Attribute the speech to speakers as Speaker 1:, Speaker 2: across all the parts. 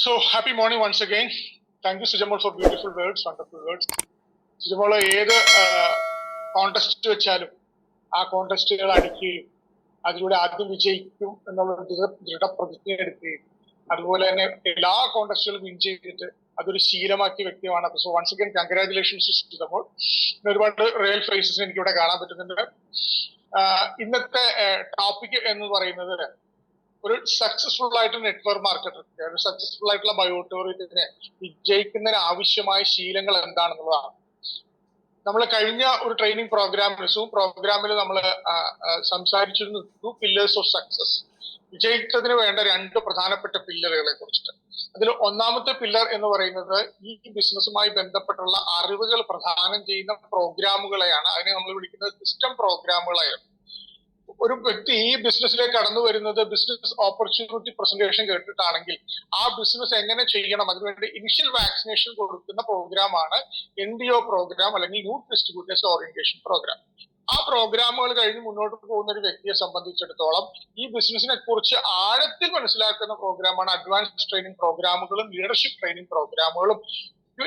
Speaker 1: So happy morning once again. Thank you, Sujamol, for beautiful words, wonderful words. Sujamol, ഏത് contest വെച്ചാലും ആ കോൺടെസ്റ്റുകൾ അടിക്കുകയും അതിലൂടെ ആദ്യം വിജയിക്കും എന്നുള്ള ദൃഢപ്രതിജ്ഞ എടുക്കുകയും അതുപോലെ തന്നെ എല്ലാ കോൺടെസ്റ്റുകളും വിൻ ചെയ്തിട്ട് അതൊരു ശീലമാക്കിയ വ്യക്തിയാണ്. So once again congratulations Sujamol. ഒരുപാട് റിയൽ ഫേസസ് എനിക്കിവിടെ കാണാൻ പറ്റുന്നുണ്ട്. ഇന്നത്തെ ടോപ്പിക് എന്ന് പറയുന്നത് ഒരു സക്സസ്ഫുൾ ആയിട്ട് നെറ്റ്വർക്ക് മാർക്കറ്റർ, ഒരു സക്സസ്ഫുൾ ആയിട്ടുള്ള ബയോട്ടോറിയത്തിനെ വിജയിക്കുന്നതിന് ആവശ്യമായ ശീലങ്ങൾ എന്താണെന്നുള്ളതാണ്. നമ്മൾ കഴിഞ്ഞ ഒരു ട്രെയിനിങ് പ്രോഗ്രാമിൽ സൂം പ്രോഗ്രാമിൽ നമ്മൾ സംസാരിച്ചിരുന്നു 2 പില്ലേഴ്സ് ഓഫ് സക്സസ്, വിജയിച്ചതിന് വേണ്ട 2 പ്രധാനപ്പെട്ട പില്ലറുകളെ കുറിച്ചിട്ട്. അതിൽ ഒന്നാമത്തെ പില്ലർ എന്ന് പറയുന്നത് ഈ ബിസിനസ്സുമായി ബന്ധപ്പെട്ടുള്ള അറിവുകൾ പ്രദാനം ചെയ്യുന്ന പ്രോഗ്രാമുകളെയാണ്. അതിനെ നമ്മൾ വിളിക്കുന്നത് സിസ്റ്റം പ്രോഗ്രാമുകളായിരുന്നു. ഒരു വ്യക്തി ഈ ബിസിനസ്സിലേക്ക് കടന്നു വരുന്നത് ബിസിനസ് ഓപ്പർച്യൂണിറ്റി പ്രസന്റേഷൻ കേട്ടിട്ടാണെങ്കിൽ ആ ബിസിനസ് എങ്ങനെ ചെയ്യണം അതിനുവേണ്ടി ഇനിഷ്യൽ വാക്സിനേഷൻ കൊടുക്കുന്ന പ്രോഗ്രാമാണ് NDO പ്രോഗ്രാം, അല്ലെങ്കിൽ യൂത്ത് ഡിസ്ട്രിബ്യൂട്ടേഴ്സ് ഓറിയന്റേഷൻ പ്രോഗ്രാം. ആ പ്രോഗ്രാമുകൾ കഴിഞ്ഞ് മുന്നോട്ട് പോകുന്ന ഒരു വ്യക്തിയെ സംബന്ധിച്ചിടത്തോളം ഈ ബിസിനസിനെ കുറിച്ച് ആഴത്തിൽ മനസ്സിലാക്കുന്ന പ്രോഗ്രാമാണ് അഡ്വാൻസ് ട്രെയിനിങ് പ്രോഗ്രാമുകളും ലീഡർഷിപ്പ് ട്രെയിനിങ് പ്രോഗ്രാമുകളും.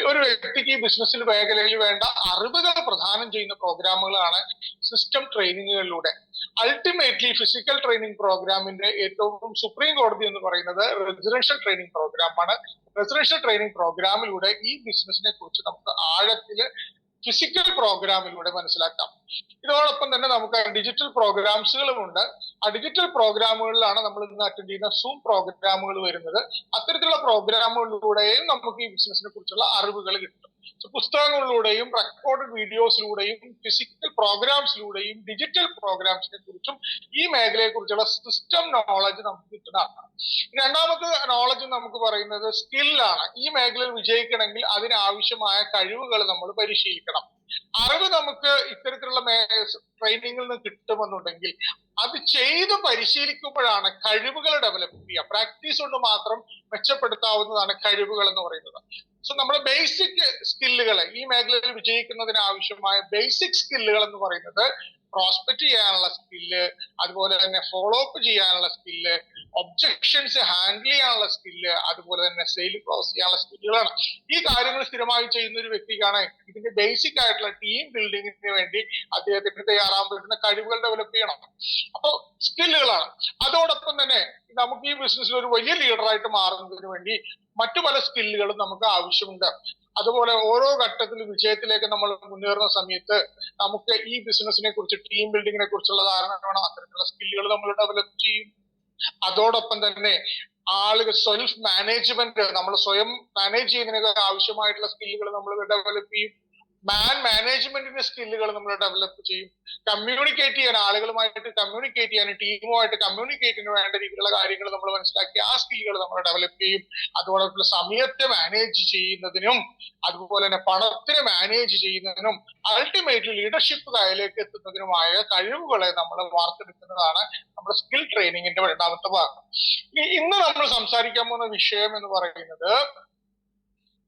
Speaker 1: ഒരു വ്യക്തിക്ക് ഈ ബിസിനസ്സിൽ മേഖലയിൽ വേണ്ട അറിവുകൾ പ്രദാനം ചെയ്യുന്ന പ്രോഗ്രാമുകളാണ് സിസ്റ്റം ട്രെയിനിങ്ങുകളിലൂടെ. അൾട്ടിമേറ്റ്ലി ഫിസിക്കൽ ട്രെയിനിങ് പ്രോഗ്രാമിന്റെ ഏറ്റവും സുപ്രീം കോടതി എന്ന് പറയുന്നത് റെസിഡൻഷ്യൽ ട്രെയിനിങ് പ്രോഗ്രാമാണ്. റെസിഡൻഷ്യൽ ട്രെയിനിങ് പ്രോഗ്രാമിലൂടെ ഈ ബിസിനസിനെ കുറിച്ച് നമുക്ക് ആഴത്തില് ഫിസിക്കൽ പ്രോഗ്രാമിലൂടെ മനസ്സിലാക്കാം. ഇതോടൊപ്പം തന്നെ നമുക്ക് ഡിജിറ്റൽ പ്രോഗ്രാംസുകളുമുണ്ട്. ആ ഡിജിറ്റൽ പ്രോഗ്രാമുകളിലാണ് നമ്മൾ ഇന്ന് അറ്റൻഡ് ചെയ്യുന്ന സൂം പ്രോഗ്രാമുകൾ വരുന്നത്. അത്തരത്തിലുള്ള പ്രോഗ്രാമുകളിലൂടെയും നമുക്ക് ഈ ബിസിനസിനെ കുറിച്ചുള്ള അറിവുകൾ കിട്ടും. പുസ്തകങ്ങളിലൂടെയും റെക്കോർഡ് വീഡിയോസിലൂടെയും ഫിസിക്കൽ പ്രോഗ്രാംസിലൂടെയും ഡിജിറ്റൽ പ്രോഗ്രാംസിനെ കുറിച്ചും ഈ മേഖലയെ കുറിച്ചുള്ള സിസ്റ്റം നോളജ് നമുക്ക് കിട്ടുന്നതാണ്. രണ്ടാമത്തെ നോളജ് നമുക്ക് പറയുന്നത് സ്കില്ലാണ്. ഈ മേഖലയിൽ വിജയിക്കണമെങ്കിൽ അതിനാവശ്യമായ കഴിവുകൾ നമ്മൾ പരിശീലിക്കണം. അറിവ് നമുക്ക് ഇത്തരത്തിലുള്ള ട്രെയിനിങ്ങിൽ നിന്ന് കിട്ടുമെന്നുണ്ടെങ്കിൽ അത് ചെയ്ത് പരിശീലിക്കുമ്പോഴാണ് കഴിവുകൾ ഡെവലപ്പ് ചെയ്യുക. പ്രാക്ടീസ് കൊണ്ട് മാത്രം മെച്ചപ്പെടുത്താവുന്നതാണ് കഴിവുകൾ എന്ന് പറയുന്നത്. സോ നമ്മുടെ ബേസിക് സ്കില്ലുകൾ, ഈ മേഖലയിൽ വിജയിക്കുന്നതിന് ആവശ്യമായ ബേസിക് സ്കില്ലുകൾ എന്ന് പറയുന്നത് പ്രോസ്പെക്ട് ചെയ്യാനുള്ള സ്കില്ല്, അതുപോലെ തന്നെ ഫോളോ അപ്പ് ചെയ്യാനുള്ള സ്കില്ല്, ഒബ്ജക്ഷൻസ് ഹാൻഡിൽ ചെയ്യാനുള്ള സ്കില്ല്, അതുപോലെ തന്നെ സെയിൽ ക്ലോസ് ചെയ്യാനുള്ള സ്കില്ലുകളാണ്. ഈ കാര്യങ്ങൾ സ്ഥിരമായി ചെയ്യുന്ന ഒരു വ്യക്തിക്കാണ് ഇതിന്റെ ബേസിക് ആയിട്ടുള്ള ടീം ബിൽഡിങ്ങിന് വേണ്ടി അദ്ദേഹത്തിന് തയ്യാറാൻ പറ്റുന്ന കഴിവുകൾ ഡെവലപ്പ് ചെയ്യണം. അപ്പോൾ സ്കില്ലുകളാണ്. അതോടൊപ്പം തന്നെ നമുക്ക് ഈ ബിസിനസ്സിൽ ഒരു വലിയ ലീഡറായിട്ട് മാറുന്നതിന് വേണ്ടി മറ്റു പല സ്കില്ലുകളും നമുക്ക് ആവശ്യമുണ്ട്. അതുപോലെ ഓരോ ഘട്ടത്തിലും വിജയത്തിലേക്ക് നമ്മൾ മുന്നേറുന്ന സമയത്ത് നമുക്ക് ഈ ബിസിനസിനെ കുറിച്ച്, ടീം ബിൽഡിങ്ങിനെ കുറിച്ചുള്ള ധാരണ വേണം. അത്തരത്തിലുള്ള സ്കില്ലുകൾ നമ്മൾ ഡെവലപ്പ് ചെയ്യും. അതോടൊപ്പം തന്നെ ആളുകൾ സെൽഫ് മാനേജ്മെന്റ്, നമ്മൾ സ്വയം മാനേജ് ചെയ്യുന്നതിനൊക്കെ ആവശ്യമായിട്ടുള്ള സ്കില്ലുകൾ നമ്മൾ ഡെവലപ്പ് ചെയ്യും. മാനേജ്മെന്റിന്റെ സ്കില്ലുകൾ നമ്മൾ ഡെവലപ്പ് ചെയ്യും. കമ്മ്യൂണിക്കേറ്റ് ചെയ്യാൻ, ആളുകളുമായിട്ട് കമ്മ്യൂണിക്കേറ്റ് ചെയ്യാൻ, ടീമുമായിട്ട് കമ്മ്യൂണിക്കേറ്റിന് വേണ്ട രീതിയിലുള്ള കാര്യങ്ങൾ നമ്മൾ മനസ്സിലാക്കി ആ സ്കില്ലുകൾ നമ്മൾ ഡെവലപ്പ് ചെയ്യും. അതുപോലെ സമയത്തെ മാനേജ് ചെയ്യുന്നതിനും അതുപോലെ തന്നെ പണത്തിനെ മാനേജ് ചെയ്യുന്നതിനും അൾട്ടിമേറ്റ്ലി ലീഡർഷിപ്പ് കയ്യിലേക്ക് എത്തുന്നതിനുമായ കഴിവുകളെ നമ്മൾ വാർത്തെടുക്കുന്നതാണ് നമ്മുടെ സ്കിൽ ട്രെയിനിങ്ങിന്റെ രണ്ടാമത്തെ ഭാഗം. ഇന്ന് നമ്മൾ സംസാരിക്കാൻ പോകുന്ന വിഷയം എന്ന് പറയുന്നത്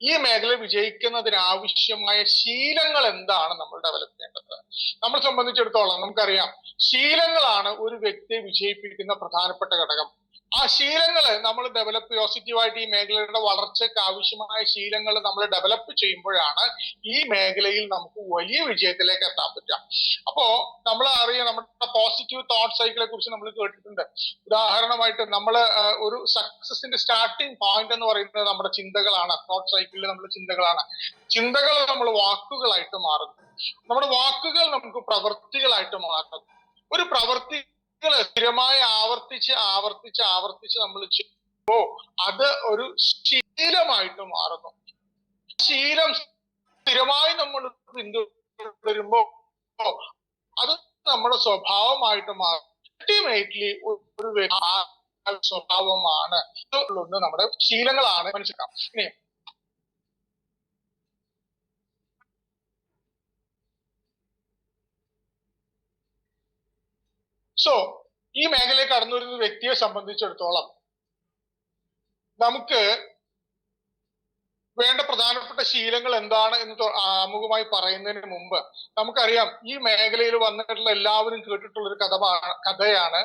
Speaker 1: ഈ മേഖല വിജയിക്കുന്നതിന് ആവശ്യമായ ശീലങ്ങൾ എന്താണ് നമ്മൾ ഡെവലപ്പ് ചെയ്യേണ്ടത്. നമ്മളെ സംബന്ധിച്ചിടത്തോളം നമുക്കറിയാം, ശീലങ്ങളാണ് ഒരു വ്യക്തിയെ വിജയിപ്പിക്കുന്ന പ്രധാനപ്പെട്ട ഘടകം. ആ ശീലങ്ങൾ നമ്മൾ ഡെവലപ്പ് പോസിറ്റീവായിട്ട് ഈ മേഖലയുടെ വളർച്ചയ്ക്ക് ആവശ്യമായ ശീലങ്ങൾ നമ്മൾ ഡെവലപ്പ് ചെയ്യുമ്പോഴാണ് ഈ മേഖലയിൽ നമുക്ക് വലിയ വിജയത്തിലേക്ക് എത്താൻ പറ്റുക. അപ്പോ നമ്മൾ അറിയാം, നമ്മുടെ പോസിറ്റീവ് തോട്ട് സൈക്കിളെ കുറിച്ച് നമ്മൾ കേട്ടിട്ടുണ്ട്. ഉദാഹരണമായിട്ട് നമ്മൾ ഒരു സക്സസിന്റെ സ്റ്റാർട്ടിങ് പോയിന്റ് എന്ന് പറയുന്നത് നമ്മുടെ ചിന്തകളാണ്. തോട്ട് സൈക്കിളിൽ നമ്മുടെ ചിന്തകളാണ്. ചിന്തകൾ നമ്മൾ വാക്കുകളായിട്ട് മാറുന്നു. നമ്മുടെ വാക്കുകൾ നമുക്ക് പ്രവൃത്തികളായിട്ട് മാറുന്നു. ഒരു പ്രവൃത്തി സ്ഥിരമായി ആവർത്തിച്ച് നമ്മൾ ചെയ്യുമ്പോ അത് ഒരു ശീലമായിട്ട് മാറുന്നു. ശീലം സ്ഥിരമായി നമ്മൾ പിന്തുടരുമ്പോ അത് നമ്മുടെ സ്വഭാവമായിട്ട് മാറും. അൾട്ടിമേറ്റ്ലി ഒരു സ്വഭാവമാണ് നമ്മുടെ ശീലങ്ങളാണ് മനസ്സിലാക്കാം. ഇനി സോ ഈ മേഖലയിൽ കടന്നു വരുന്ന വ്യക്തിയെ സംബന്ധിച്ചിടത്തോളം നമുക്ക് വേണ്ട പ്രധാനപ്പെട്ട ശീലങ്ങൾ എന്താണ് എന്ന് ആമുഖമായി പറയുന്നതിന് മുമ്പ് നമുക്കറിയാം, ഈ മേഖലയിൽ വന്നിട്ടുള്ള എല്ലാവരും കേട്ടിട്ടുള്ള ഒരു കഥയാണ്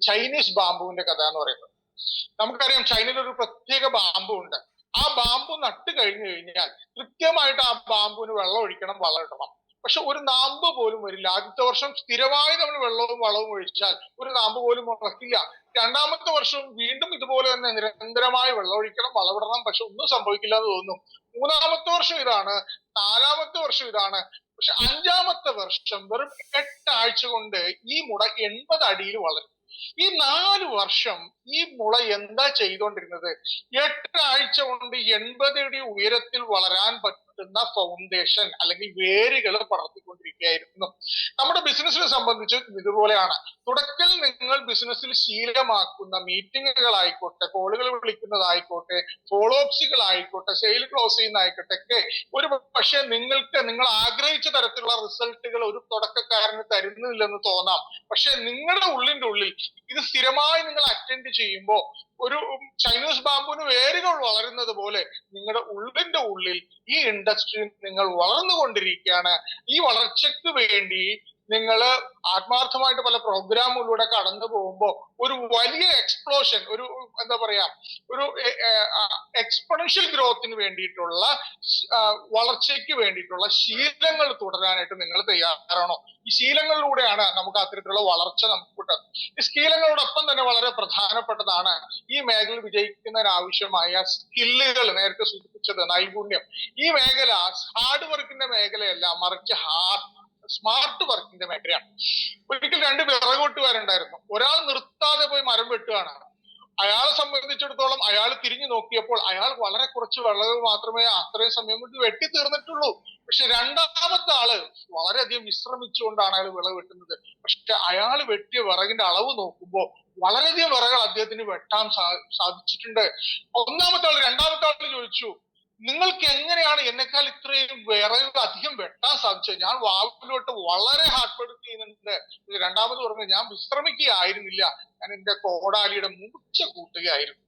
Speaker 1: ചൈനീസ് ബാംബുവിന്റെ കഥ എന്ന് പറയുന്നത്. നമുക്കറിയാം ചൈനയിൽ ഒരു പ്രത്യേക ബാമ്പു ഉണ്ട്. ആ ബാമ്പു നട്ട് കഴിഞ്ഞു കഴിഞ്ഞാൽ കൃത്യമായിട്ട് ആ ബാമ്പുവിന് വെള്ളം ഒഴിക്കണം, വളം ഇടണം. പക്ഷെ ഒരു നാമ്പ് പോലും വരില്ല. ആദ്യത്തെ വർഷം സ്ഥിരമായി നമ്മൾ വെള്ളവും വളവും ഒഴിച്ചാൽ ഒരു നാമ്പ് പോലും മുളക്കില്ല. രണ്ടാമത്തെ വർഷവും വീണ്ടും ഇതുപോലെ തന്നെ നിരന്തരമായി വെള്ളം ഒഴിക്കണം, വളമിടണം, പക്ഷെ ഒന്നും സംഭവിക്കില്ല എന്ന് തോന്നും. മൂന്നാമത്തെ വർഷം ഇതാണ്, നാലാമത്തെ വർഷം ഇതാണ്. പക്ഷെ അഞ്ചാമത്തെ വർഷം വെറും 8 ആഴ്ച കൊണ്ട് ഈ മുള 80 അടിയിൽ വളരും. ഈ 4 വർഷം ഈ മുള എന്താ ചെയ്തുകൊണ്ടിരുന്നത്? 8 ആഴ്ച കൊണ്ട് 80 അടി ഉയരത്തിൽ വളരാൻ പറ്റുന്ന ഫൗണ്ടേഷൻ അല്ലെങ്കിൽ വേരുകൾ പടർത്തിക്കൊണ്ടിരിക്കുകയായിരുന്നു. നമ്മുടെ ബിസിനസിനെ സംബന്ധിച്ച് ഇതുപോലെയാണ്. തുടക്കത്തിൽ നിങ്ങൾ ബിസിനസ്സിൽ ശീലമാക്കുന്ന മീറ്റിങ്ങുകളായിക്കോട്ടെ, കോളുകൾ വിളിക്കുന്നതായിക്കോട്ടെ, ഫോളോ അപ്സുകളായിക്കോട്ടെ, സെയിൽ ക്ലോസ് ചെയ്യുന്നതായിക്കോട്ടെ ഒക്കെ ഒരു പക്ഷെ നിങ്ങൾ ആഗ്രഹിച്ച തരത്തിലുള്ള റിസൾട്ടുകൾ ഒരു തുടക്കക്കാരന് തരുന്നില്ലെന്ന് തോന്നാം. പക്ഷെ നിങ്ങളുടെ ഉള്ളിന്റെ ഉള്ളിൽ ഇത് സ്ഥിരമായി നിങ്ങൾ അറ്റൻഡ് ചെയ്യുമ്പോൾ ഒരു ചൈനീസ് ബാമ്പുവിന് വേരുകൾ വളരുന്നത് പോലെ നിങ്ങളുടെ ഉള്ളിന്റെ ഉള്ളിൽ ഈ ഇൻഡസ്ട്രിയിൽ നിങ്ങൾ വളർന്നുകൊണ്ടിരിക്കുകയാണ്. ഈ വളർച്ചയ്ക്ക് വേണ്ടി നിങ്ങൾ ആത്മാർത്ഥമായിട്ട് പല പ്രോഗ്രാമുകളിലൂടെ കടന്നു പോകുമ്പോൾ ഒരു വലിയ എക്സ്പ്ലോഷൻ, ഒരു എന്താ പറയാ, ഒരു എക്സ്പൊണൻഷ്യൽ ഗ്രോത്തിന് വേണ്ടിയിട്ടുള്ള വളർച്ചയ്ക്ക് വേണ്ടിയിട്ടുള്ള ശീലങ്ങൾ തുടരാനായിട്ട് നിങ്ങൾ തയ്യാറാണോ? ഈ ശീലങ്ങളിലൂടെയാണ് നമുക്ക് അത്തരത്തിലുള്ള വളർച്ച നമുക്ക് കിട്ടുന്നത്. ഈ ശീലങ്ങളോടൊപ്പം തന്നെ വളരെ പ്രധാനപ്പെട്ടതാണ് ഈ മേഖലയിൽ വിജയിക്കുന്നതിനാവശ്യമായ സ്കില്ലുകൾ. നേരത്തെ സൂചിപ്പിച്ചത് നൈപുണ്യം. ഈ മേഖല ഹാർഡ് വർക്കിന്റെ മേഖലയല്ല, മറിച്ച് സ്മാർട്ട് വർക്കിന്റെ മേഖലയാണ്. ഒരിക്കൽ 2 വിറകോട്ടുകാരുണ്ടായിരുന്നു. ഒരാൾ നിർത്താതെ പോയി മരം വെട്ടുകയാണ്. അയാളെ സംബന്ധിച്ചിടത്തോളം അയാൾ തിരിഞ്ഞു നോക്കിയപ്പോൾ അയാൾ വളരെ കുറച്ച് വിളകൾ മാത്രമേ അത്രയും സമയം കൊണ്ട് വെട്ടി തീർന്നിട്ടുള്ളൂ. പക്ഷെ രണ്ടാമത്തെ ആള് വളരെയധികം വിശ്രമിച്ചുകൊണ്ടാണ് അയാൾ വിളവ് വെട്ടുന്നത്. പക്ഷെ അയാൾ വെട്ടിയ വിറകിന്റെ അളവ് നോക്കുമ്പോൾ വളരെയധികം വിറകൾ അദ്ദേഹത്തിന് വെട്ടാൻ സാധിച്ചിട്ടുണ്ട്. രണ്ടാമത്തെ ആൾ ചോദിച്ചു, നിങ്ങൾക്ക് എങ്ങനെയാണ് എന്നെക്കാൾ ഇത്രയും വിറക് അധികം വെട്ടാൻ സാധിച്ചത്? ഞാൻ വാവിലോട്ട് വളരെ ഹാർഡ് വർക്ക് ചെയ്യുന്നുണ്ട്. രണ്ടാമത് പറഞ്ഞു, ഞാൻ വിശ്രമിക്കുകയായിരുന്നില്ല, ഞാൻ എന്റെ കോടാലിയുടെ മൂർച്ച കൂട്ടുകയായിരുന്നു.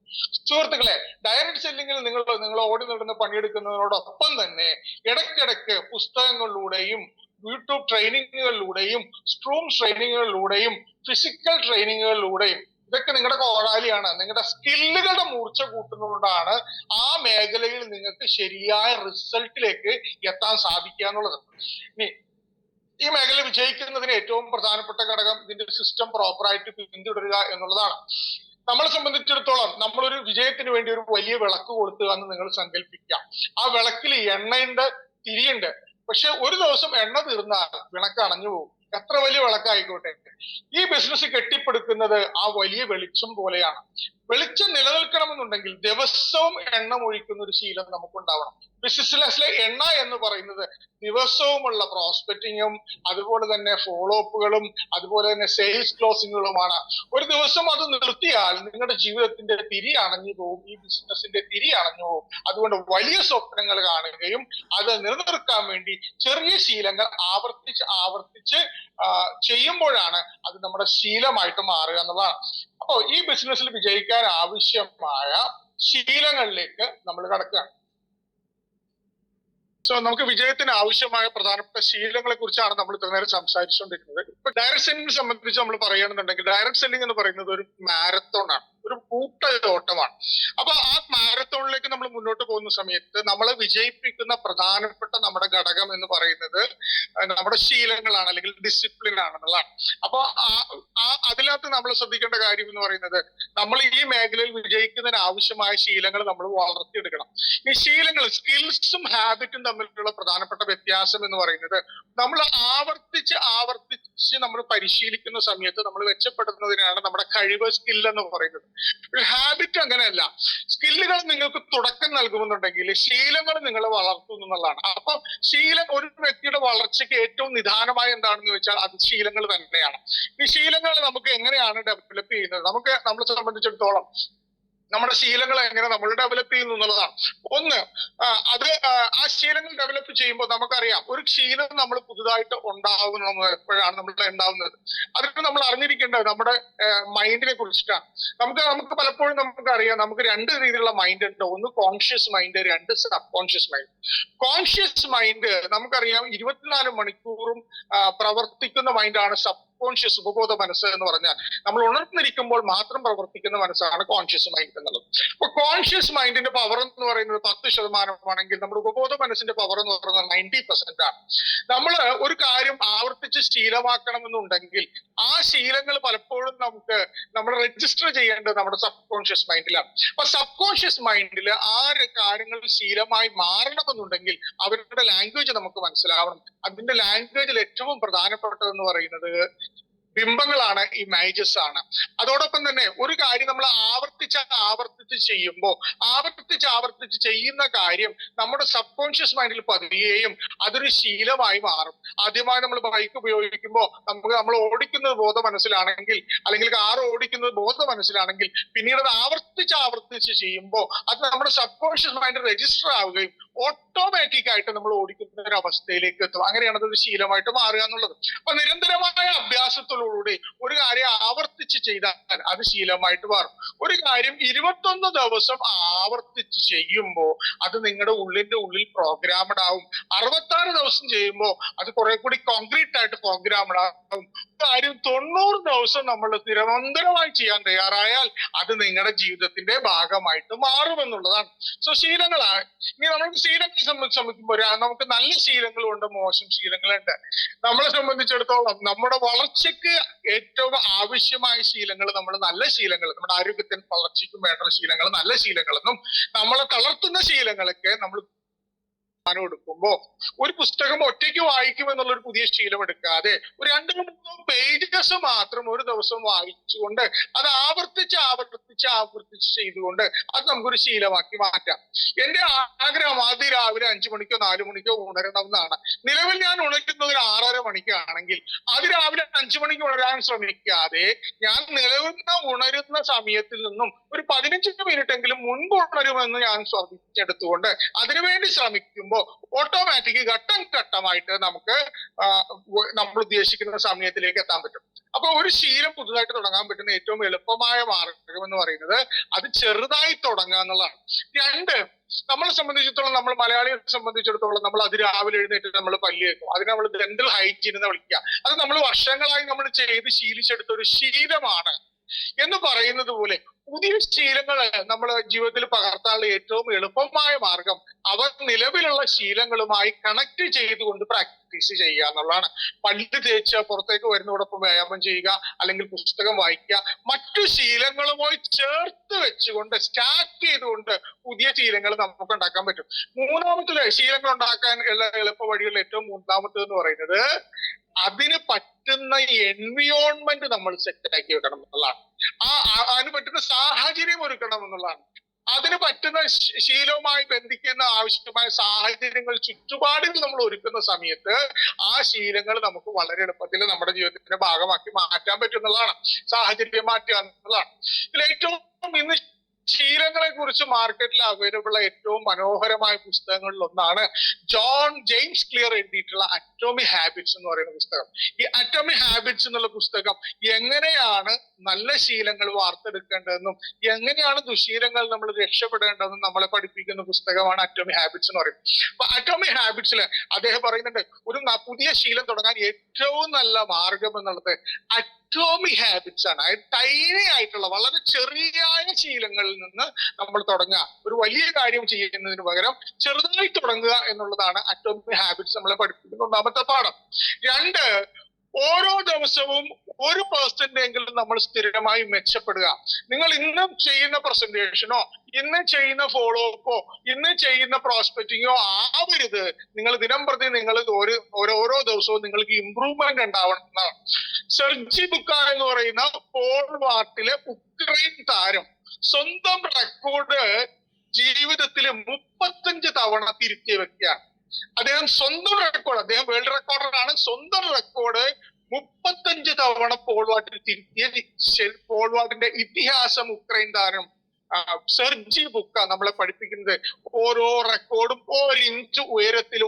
Speaker 1: സുഹൃത്തുക്കളെ, ഡയറക്ട് സെല്ലിങ്ങിൽ നിങ്ങൾ ഓടി നടന്ന് പണിയെടുക്കുന്നതിനോടൊപ്പം തന്നെ ഇടയ്ക്കിടയ്ക്ക് പുസ്തകങ്ങളിലൂടെയും യൂട്യൂബ് ട്രെയിനിങ്ങുകളിലൂടെയും സ്ട്രൂം ട്രെയിനിങ്ങുകളിലൂടെയും ഫിസിക്കൽ ട്രെയിനിങ്ങുകളിലൂടെയും, ഇതൊക്കെ നിങ്ങളുടെ കോടാലിയാണ്. നിങ്ങളുടെ സ്കില്ലുകളുടെ മൂർച്ച കൂട്ടുന്നതുകൊണ്ടാണ് ആ മേഖലയിൽ നിങ്ങൾക്ക് ശരിയായ റിസൾട്ടിലേക്ക് എത്താൻ സാധിക്കുക എന്നുള്ളത്. ഇനി ഈ മേഖല വിജയിക്കുന്നതിന് ഏറ്റവും പ്രധാനപ്പെട്ട ഘടകം ഇതിന്റെ സിസ്റ്റം പ്രോപ്പറായിട്ട് പിന്തുടരുക എന്നുള്ളതാണ്. നമ്മളെ സംബന്ധിച്ചിടത്തോളം നമ്മളൊരു വിജയത്തിന് വേണ്ടി ഒരു വലിയ വിളക്ക് കൊടുത്തുക എന്ന് നിങ്ങൾ സങ്കല്പിക്കാം. ആ വിളക്കിൽ എണ്ണയുണ്ട്, തിരിയുണ്ട്. പക്ഷെ ഒരു ദിവസം എണ്ണ തീർന്നാൽ വിളക്ക് അണഞ്ഞു പോകും. എത്ര വലിയ വിളക്കായിക്കോട്ടെ. ഈ ബിസിനസ് കെട്ടിപ്പടുക്കുന്നത് ആ വലിയ വെളിച്ചം പോലെയാണ്. വെളിച്ചം നിലനിൽക്കണമെന്നുണ്ടെങ്കിൽ ദിവസവും എണ്ണ ഒഴിക്കുന്ന ഒരു ശീലം നമുക്കുണ്ടാവണം. ബിസിനസ്സിലെ എണ്ണ എന്ന് പറയുന്നത് ദിവസവുമുള്ള പ്രോസ്പെക്റ്റിങ്ങും അതുപോലെ തന്നെ ഫോളോ അപ്പുകളും അതുപോലെ തന്നെ സെയിൽസ് ക്ലോസിങ്ങുകളുമാണ്. ഒരു ദിവസം അത് നിർത്തിയാൽ നിങ്ങളുടെ ജീവിതത്തിന്റെ തിരി അണഞ്ഞു പോകും, ഈ ബിസിനസിന്റെ തിരി അണഞ്ഞു പോകും. അതുകൊണ്ട് വലിയ സ്വപ്നങ്ങൾ കാണുകയും അത് നിലനിർത്താൻ വേണ്ടി ചെറിയ ശീലങ്ങൾ ആവർത്തിച്ച് ചെയ്യുമ്പോഴാണ് അത് നമ്മുടെ ശീലമായിട്ട് മാറുക എന്നുള്ളതാണ്. അപ്പോ ഈ ബിസിനസ്സിൽ വിജയിക്കാൻ ആവശ്യമായ ശീലങ്ങളിലേക്ക് നമ്മൾ കടക്കുകയാണ്. നമുക്ക് വിജയത്തിന് ആവശ്യമായ പ്രധാനപ്പെട്ട ശീലങ്ങളെ കുറിച്ചാണ് നമ്മൾ ഇത്ര നേരം സംസാരിച്ചുകൊണ്ടിരിക്കുന്നത്. ഇപ്പൊ ഡയറക്ട് സെല്ലിംഗ് സംബന്ധിച്ച് നമ്മൾ പറയുകയാണെന്നുണ്ടെങ്കിൽ ഡയറക്ട് സെല്ലിംഗ് എന്ന് പറയുന്നത് ഒരു മാരത്തോൺ ആണ്, ഒരു കൂട്ട ഓട്ടമാണ്. അപ്പൊ ആ മാരത്തോണിലേക്ക് നമ്മൾ മുന്നോട്ട് പോകുന്ന സമയത്ത് നമ്മളെ വിജയിപ്പിക്കുന്ന പ്രധാനപ്പെട്ട നമ്മുടെ ഘടകം എന്ന് പറയുന്നത് നമ്മുടെ ശീലങ്ങളാണ്, അല്ലെങ്കിൽ ഡിസിപ്ലിൻ ആണെന്നുള്ളതാണ്. അപ്പൊ അതിനകത്ത് നമ്മൾ ശ്രദ്ധിക്കേണ്ട കാര്യം എന്ന് പറയുന്നത് നമ്മൾ ഈ മേഖലയിൽ വിജയിക്കുന്നതിന് ആവശ്യമായ ശീലങ്ങൾ നമ്മൾ വളർത്തിയെടുക്കണം. ഈ ശീലങ്ങൾ, സ്കിൽസും ഹാബിറ്റും തമ്മിലുള്ള പ്രധാനപ്പെട്ട വ്യത്യാസം എന്ന് പറയുന്നത് നമ്മൾ ആവർത്തിച്ച് നമ്മൾ പരിശീലിക്കുന്ന സമയത്ത് നമ്മൾ മെച്ചപ്പെടുന്നതിനാണ് നമ്മുടെ കഴിവ്, സ്കിൽ എന്ന് പറയുന്നത്. ഒരു ഹാബിറ്റ് അങ്ങനെയല്ല. സ്കില്ലുകൾ നിങ്ങൾക്ക് തുടക്കം നൽകുമെന്നുണ്ടെങ്കിൽ ശീലങ്ങൾ നിങ്ങളെ വളർത്തുന്നു എന്നുള്ളതാണ്. അപ്പൊ ശീലം ഒരു വ്യക്തിയുടെ വളർച്ചയ്ക്ക് ഏറ്റവും നിദാനമായ എന്താണെന്ന് വെച്ചാൽ അത് ശീലങ്ങൾ തന്നെയാണ്. ഈ ശീലങ്ങൾ നമുക്ക് എങ്ങനെയാണ് ഡെവലപ്പ് ചെയ്യുന്നത്? നമ്മളെ സംബന്ധിച്ചിടത്തോളം നമ്മുടെ ശീലങ്ങൾ എങ്ങനെ നമ്മൾ ഡെവലപ്പ് ചെയ്യുന്നു എന്നുള്ളതാണ്. ഒന്ന്, ആ ശീലങ്ങൾ ഡെവലപ്പ് ചെയ്യുമ്പോൾ നമുക്കറിയാം ഒരു ശീലം നമ്മൾ പുതുതായിട്ട് ഉണ്ടാവുന്നത് എപ്പോഴാണ് നമ്മൾ ഉണ്ടാവുന്നത്. അതിന് നമ്മൾ അറിഞ്ഞിരിക്കേണ്ടത് നമ്മുടെ മൈൻഡിനെ കുറിച്ചിട്ടാണ്. നമുക്ക് പലപ്പോഴും നമുക്കറിയാം നമുക്ക് 2 രീതിയിലുള്ള മൈൻഡ് ഉണ്ട്. ഒന്ന് conscious mind, 2 sub conscious mind. Conscious mind നമുക്കറിയാം 24 മണിക്കൂറും പ്രവർത്തിക്കുന്ന മൈൻഡാണ് സബ് കോൺഷ്യസ് ഉപബോധ മനസ്സ് എന്ന് പറഞ്ഞാൽ നമ്മൾ ഉണർന്നിരിക്കുമ്പോൾ മാത്രം പ്രവർത്തിക്കുന്ന മനസ്സാണ് കോൺഷ്യസ് മൈൻഡ് എന്നുള്ളത്. അപ്പൊ കോൺഷ്യസ് മൈൻഡിന്റെ പവർ എന്ന് പറയുന്നത് 10% നമ്മുടെ ഉപബോധ മനസ്സിന്റെ പവർ എന്ന് പറയുന്നത് 90% ആണ്. നമ്മൾ ഒരു കാര്യം ആവർത്തിച്ച് ശീലമാക്കണമെന്നുണ്ടെങ്കിൽ ആ ശീലങ്ങൾ പലപ്പോഴും നമ്മൾ രജിസ്റ്റർ ചെയ്യേണ്ടത് നമ്മുടെ സബ് കോൺഷ്യസ് മൈൻഡിലാണ്. അപ്പൊ സബ് കോൺഷ്യസ് മൈൻഡിൽ ആ കാര്യങ്ങൾ ശീലമായി മാറണമെന്നുണ്ടെങ്കിൽ അവരുടെ ലാംഗ്വേജ് നമുക്ക് മനസ്സിലാവണം. അതിന്റെ ലാംഗ്വേജിൽ ഏറ്റവും പ്രധാനപ്പെട്ടതെന്ന് പറയുന്നത് ബിംബങ്ങളാണ്, ഇമേജസ് ആണ്. അതോടൊപ്പം തന്നെ ഒരു കാര്യം നമ്മൾ ആവർത്തിച്ച് ചെയ്യുന്ന കാര്യം നമ്മുടെ സബ് കോൺഷ്യസ് മൈൻഡിൽ പതിയുകയും അതൊരു ശീലമായി മാറും. ആദ്യമായി നമ്മൾ ബൈക്ക് ഉപയോഗിക്കുമ്പോൾ നമ്മൾ ഓടിക്കുന്നത് ബോധ മനസ്സിലാണെങ്കിൽ, അല്ലെങ്കിൽ കാർ ഓടിക്കുന്നത് ബോധ മനസ്സിലാണെങ്കിൽ, പിന്നീട് അത് ആവർത്തിച്ച് ചെയ്യുമ്പോൾ അത് നമ്മുടെ സബ് കോൺഷ്യസ് മൈൻഡ് രജിസ്റ്റർ ആവുകയും ഓട്ടോമാറ്റിക് ആയിട്ട് നമ്മൾ ഓടിക്കുന്ന ഒരു അവസ്ഥയിലേക്ക് എത്തും. അങ്ങനെയാണ് അതൊരു ശീലമായിട്ട് മാറുക എന്നുള്ളത്. അപ്പൊ നിരന്തരമായ അഭ്യാസത്തിലൂടെ ഒരു കാര്യം ആവർത്തിച്ച് ചെയ്താൽ അത് ശീലമായിട്ട് മാറും. ഒരു കാര്യം 21 ദിവസം ആവർത്തിച്ച് ചെയ്യുമ്പോൾ അത് നിങ്ങളുടെ ഉള്ളിന്റെ ഉള്ളിൽ പ്രോഗ്രാമഡ് ആവും. 66 ദിവസം ചെയ്യുമ്പോൾ അത് കുറെ കൂടി കോൺക്രീറ്റ് ആയിട്ട് പ്രോഗ്രാമഡ് ആവും. കാര്യം 90 ദിവസം നമ്മൾ നിരന്തരമായി ചെയ്യാൻ തയ്യാറായാൽ അത് നിങ്ങളുടെ ജീവിതത്തിന്റെ ഭാഗമായിട്ട് മാറുമെന്നുള്ളതാണ്. സോ ശീലങ്ങളാണ്. ഇനി നമുക്ക് ശീലങ്ങളെ സംബന്ധിക്കുമ്പോൾ നമുക്ക് നല്ല ശീലങ്ങളുണ്ട്, മോശം ശീലങ്ങളുണ്ട്. നമ്മളെ സംബന്ധിച്ചിടത്തോളം നമ്മുടെ വളർച്ചയ്ക്ക് ഏറ്റവും ആവശ്യമായ ശീലങ്ങൾ നല്ല ശീലങ്ങൾ, നമ്മുടെ ആരോഗ്യത്തിന് വളർച്ചയ്ക്കും വേണ്ട ശീലങ്ങൾ നല്ല ശീലങ്ങളെന്നും, നമ്മളെ തളർത്തുന്ന ശീലങ്ങളൊക്കെ നമ്മൾ എടുക്കുമ്പോ ഒരു പുസ്തകം ഒറ്റയ്ക്ക് വായിക്കും എന്നുള്ളൊരു പുതിയ ശീലം എടുക്കാതെ ഒരു 2-3 പേജസ് മാത്രം ഒരു ദിവസം വായിച്ചുകൊണ്ട് അത് ആവർത്തിച്ച് ചെയ്തുകൊണ്ട് അത് നമുക്കൊരു ശീലമാക്കി മാറ്റാം. എന്റെ ആഗ്രഹം ആദ്യം രാവിലെ 5 മണിക്കോ 4 മണിക്കോ ഉണരണം എന്നാണ്. നിലവിൽ ഞാൻ ഉണരുന്നത് ഒരു 6:30 മണിക്കാണെങ്കിൽ അത് രാവിലെ 5 മണിക്ക് ഉണരാൻ ശ്രമിക്കാതെ ഞാൻ ഉണരുന്ന സമയത്തിൽ നിന്നും ഒരു 15 മിനിറ്റെങ്കിലും മുൻപ് ഉണരുമെന്ന് ഞാൻ ശ്രദ്ധിച്ചെടുത്തുകൊണ്ട് അതിനുവേണ്ടി ശ്രമിക്കുമ്പോൾ ഓട്ടോമാറ്റിക് ഘട്ടം ഘട്ടമായിട്ട് നമുക്ക് നമ്മൾ ഉദ്ദേശിക്കുന്ന സമയത്തിലേക്ക് എത്താൻ പറ്റും. അപ്പൊ ഒരു ശീലം പുതുതായിട്ട് തുടങ്ങാൻ പറ്റുന്ന ഏറ്റവും എളുപ്പമായ മാർഗം എന്ന് പറയുന്നത് അത് ചെറുതായി തുടങ്ങുക എന്നുള്ളതാണ്. 2, നമ്മളെ സംബന്ധിച്ചിടത്തോളം, നമ്മൾ മലയാളികളെ സംബന്ധിച്ചിടത്തോളം നമ്മൾ അത് രാവിലെ എഴുന്നേറ്റ് നമ്മൾ പല്ല് തേക്കും. അതിനെ നമ്മൾ ഡെന്റൽ ഹൈജീൻ എന്ന് വിളിക്കുക. അത് നമ്മൾ വർഷങ്ങളായി നമ്മൾ ചെയ്ത് ശീലിച്ചെടുത്ത ഒരു ശീലമാണ് എന്ന് പറയുന്നത് പോലെ പുതിയ ശീലങ്ങൾ നമ്മുടെ ജീവിതത്തിൽ പകർത്താനുള്ള ഏറ്റവും എളുപ്പമായ മാർഗം അവർ നിലവിലുള്ള ശീലങ്ങളുമായി കണക്ട് ചെയ്തുകൊണ്ട് പ്രാക്ടീസ് ചെയ്യുക എന്നുള്ളതാണ്. പല്ല് തേച്ച് പുറത്തേക്ക് വരുന്നതോടൊപ്പം വ്യായാമം ചെയ്യുക, അല്ലെങ്കിൽ പുസ്തകം വായിക്കുക, മറ്റു ശീലങ്ങളുമായി ചേർത്ത് വെച്ചുകൊണ്ട് സ്റ്റാർട്ട് ചെയ്തുകൊണ്ട് പുതിയ ശീലങ്ങൾ നമുക്ക് ഉണ്ടാക്കാൻ പറ്റും. മൂന്നാമത്തെ ശീലങ്ങൾ ഉണ്ടാക്കാൻ ഉള്ള എളുപ്പ വഴികളിൽ ഏറ്റവും മൂന്നാമത്തേന്ന് പറയുന്നത് അതിന് പറ്റുന്ന എൻവിയോൺമെന്റ് നമ്മൾ സെറ്റാക്കി വെക്കണം എന്നുള്ളതാണ്. അതിന് പറ്റുന്ന സാഹചര്യം ഒരുക്കണം എന്നുള്ളതാണ്. അതിന് പറ്റുന്ന ശീലവുമായി ബന്ധിക്കുന്ന ആവശ്യമായ സാഹചര്യങ്ങൾ, ചുറ്റുപാടുകൾ നമ്മൾ ഒരുക്കുന്ന സമയത്ത് ആ ശീലങ്ങൾ നമുക്ക് വളരെ എളുപ്പത്തിൽ നമ്മുടെ ജീവിതത്തിന്റെ ഭാഗമാക്കി മാറ്റാൻ പറ്റുന്നതാണ്. സാഹചര്യം മാറ്റുക എന്നുള്ളതാണ്. ഇതിൽ ഏറ്റവും ഇന്ന് ശീലങ്ങളെ കുറിച്ച് മാർക്കറ്റിൽ അവൈലബിൾ ഏറ്റവും മനോഹരമായ പുസ്തകങ്ങളിൽ ഒന്നാണ് ജോൺ ജെയിംസ് ക്ലിയർ എഴുതിയിട്ടുള്ള അറ്റോമിക് ഹാബിറ്റ്സ് എന്ന് പറയുന്ന പുസ്തകം. ഈ അറ്റോമിക് ഹാബിറ്റ്സ് എന്നുള്ള പുസ്തകം എങ്ങനെയാണ് നല്ല ശീലങ്ങൾ വാർത്തെടുക്കേണ്ടതെന്നും എങ്ങനെയാണ് ദുശീലങ്ങൾ നമ്മൾ രക്ഷപ്പെടേണ്ടതെന്നും നമ്മളെ പഠിപ്പിക്കുന്ന പുസ്തകമാണ് അറ്റോമിക് ഹാബിറ്റ്സ് എന്ന് പറയുന്നത്. അപ്പൊ അറ്റോമിക് ഹാബിറ്റ്സിൽ അദ്ദേഹം പറയുന്നുണ്ട് ഒരു പുതിയ ശീലം തുടങ്ങാൻ ഏറ്റവും നല്ല മാർഗം എന്നുള്ളത് അറ്റോമിക് ഹാബിറ്റ്സ് ആണ്. ടൈനി ആയിട്ടുള്ള വളരെ ചെറിയ ശീലങ്ങളിൽ നിന്ന് നമ്മൾ തുടങ്ങുക. ഒരു വലിയ കാര്യം ചെയ്യുന്നതിന് പകരം ചെറുതായി തുടങ്ങുക എന്നുള്ളതാണ് അറ്റോമിക് ഹാബിറ്റ്സ് നമ്മളെ പഠിപ്പിക്കുന്ന ഒന്നാമത്തെ പാഠം. 2, ഓരോ ദിവസവും 1% എങ്കിലും നമ്മൾ സ്ഥിരമായി മെച്ചപ്പെടുക. നിങ്ങൾ ഇന്നും ചെയ്യുന്ന പ്രസന്റേഷനോ ഇന്ന് ചെയ്യുന്ന ഫോളോ അപ്പോ ഇന്ന് ചെയ്യുന്ന പ്രോസ്പെക്റ്റിങ്ങോ ആവരുത്. നിങ്ങൾ ദിനം പ്രതി നിങ്ങൾ ഓരോ ദിവസവും നിങ്ങൾക്ക് ഇംപ്രൂവ്മെന്റ് ഉണ്ടാവണം എന്നാണ്. സെർജി ബുക്ക എന്ന് പറയുന്ന പോൾ വാർട്ടിലെ ഉക്രൈൻ താരം സ്വന്തം റെക്കോർഡ് ജീവിതത്തിൽ 35 തവണ തിരുത്തിയ വ്യക്തിയാണ്. അദ്ദേഹം സ്വന്തം റെക്കോർഡ്, അദ്ദേഹം വേൾഡ് റെക്കോർഡറാണ്, സ്വന്തം റെക്കോർഡ് 35 തവണ പോൾ വാട്ടിൽ തിരുത്തിയ പോൾ വാട്ടിന്റെ ഇതിഹാസം ഉക്രൈൻ താരം സെർജി ബുക്ക നമ്മളെ പഠിപ്പിക്കുന്നത് ഓരോ റെക്കോർഡും 1 ഇഞ്ച് ഉയരത്തിൽ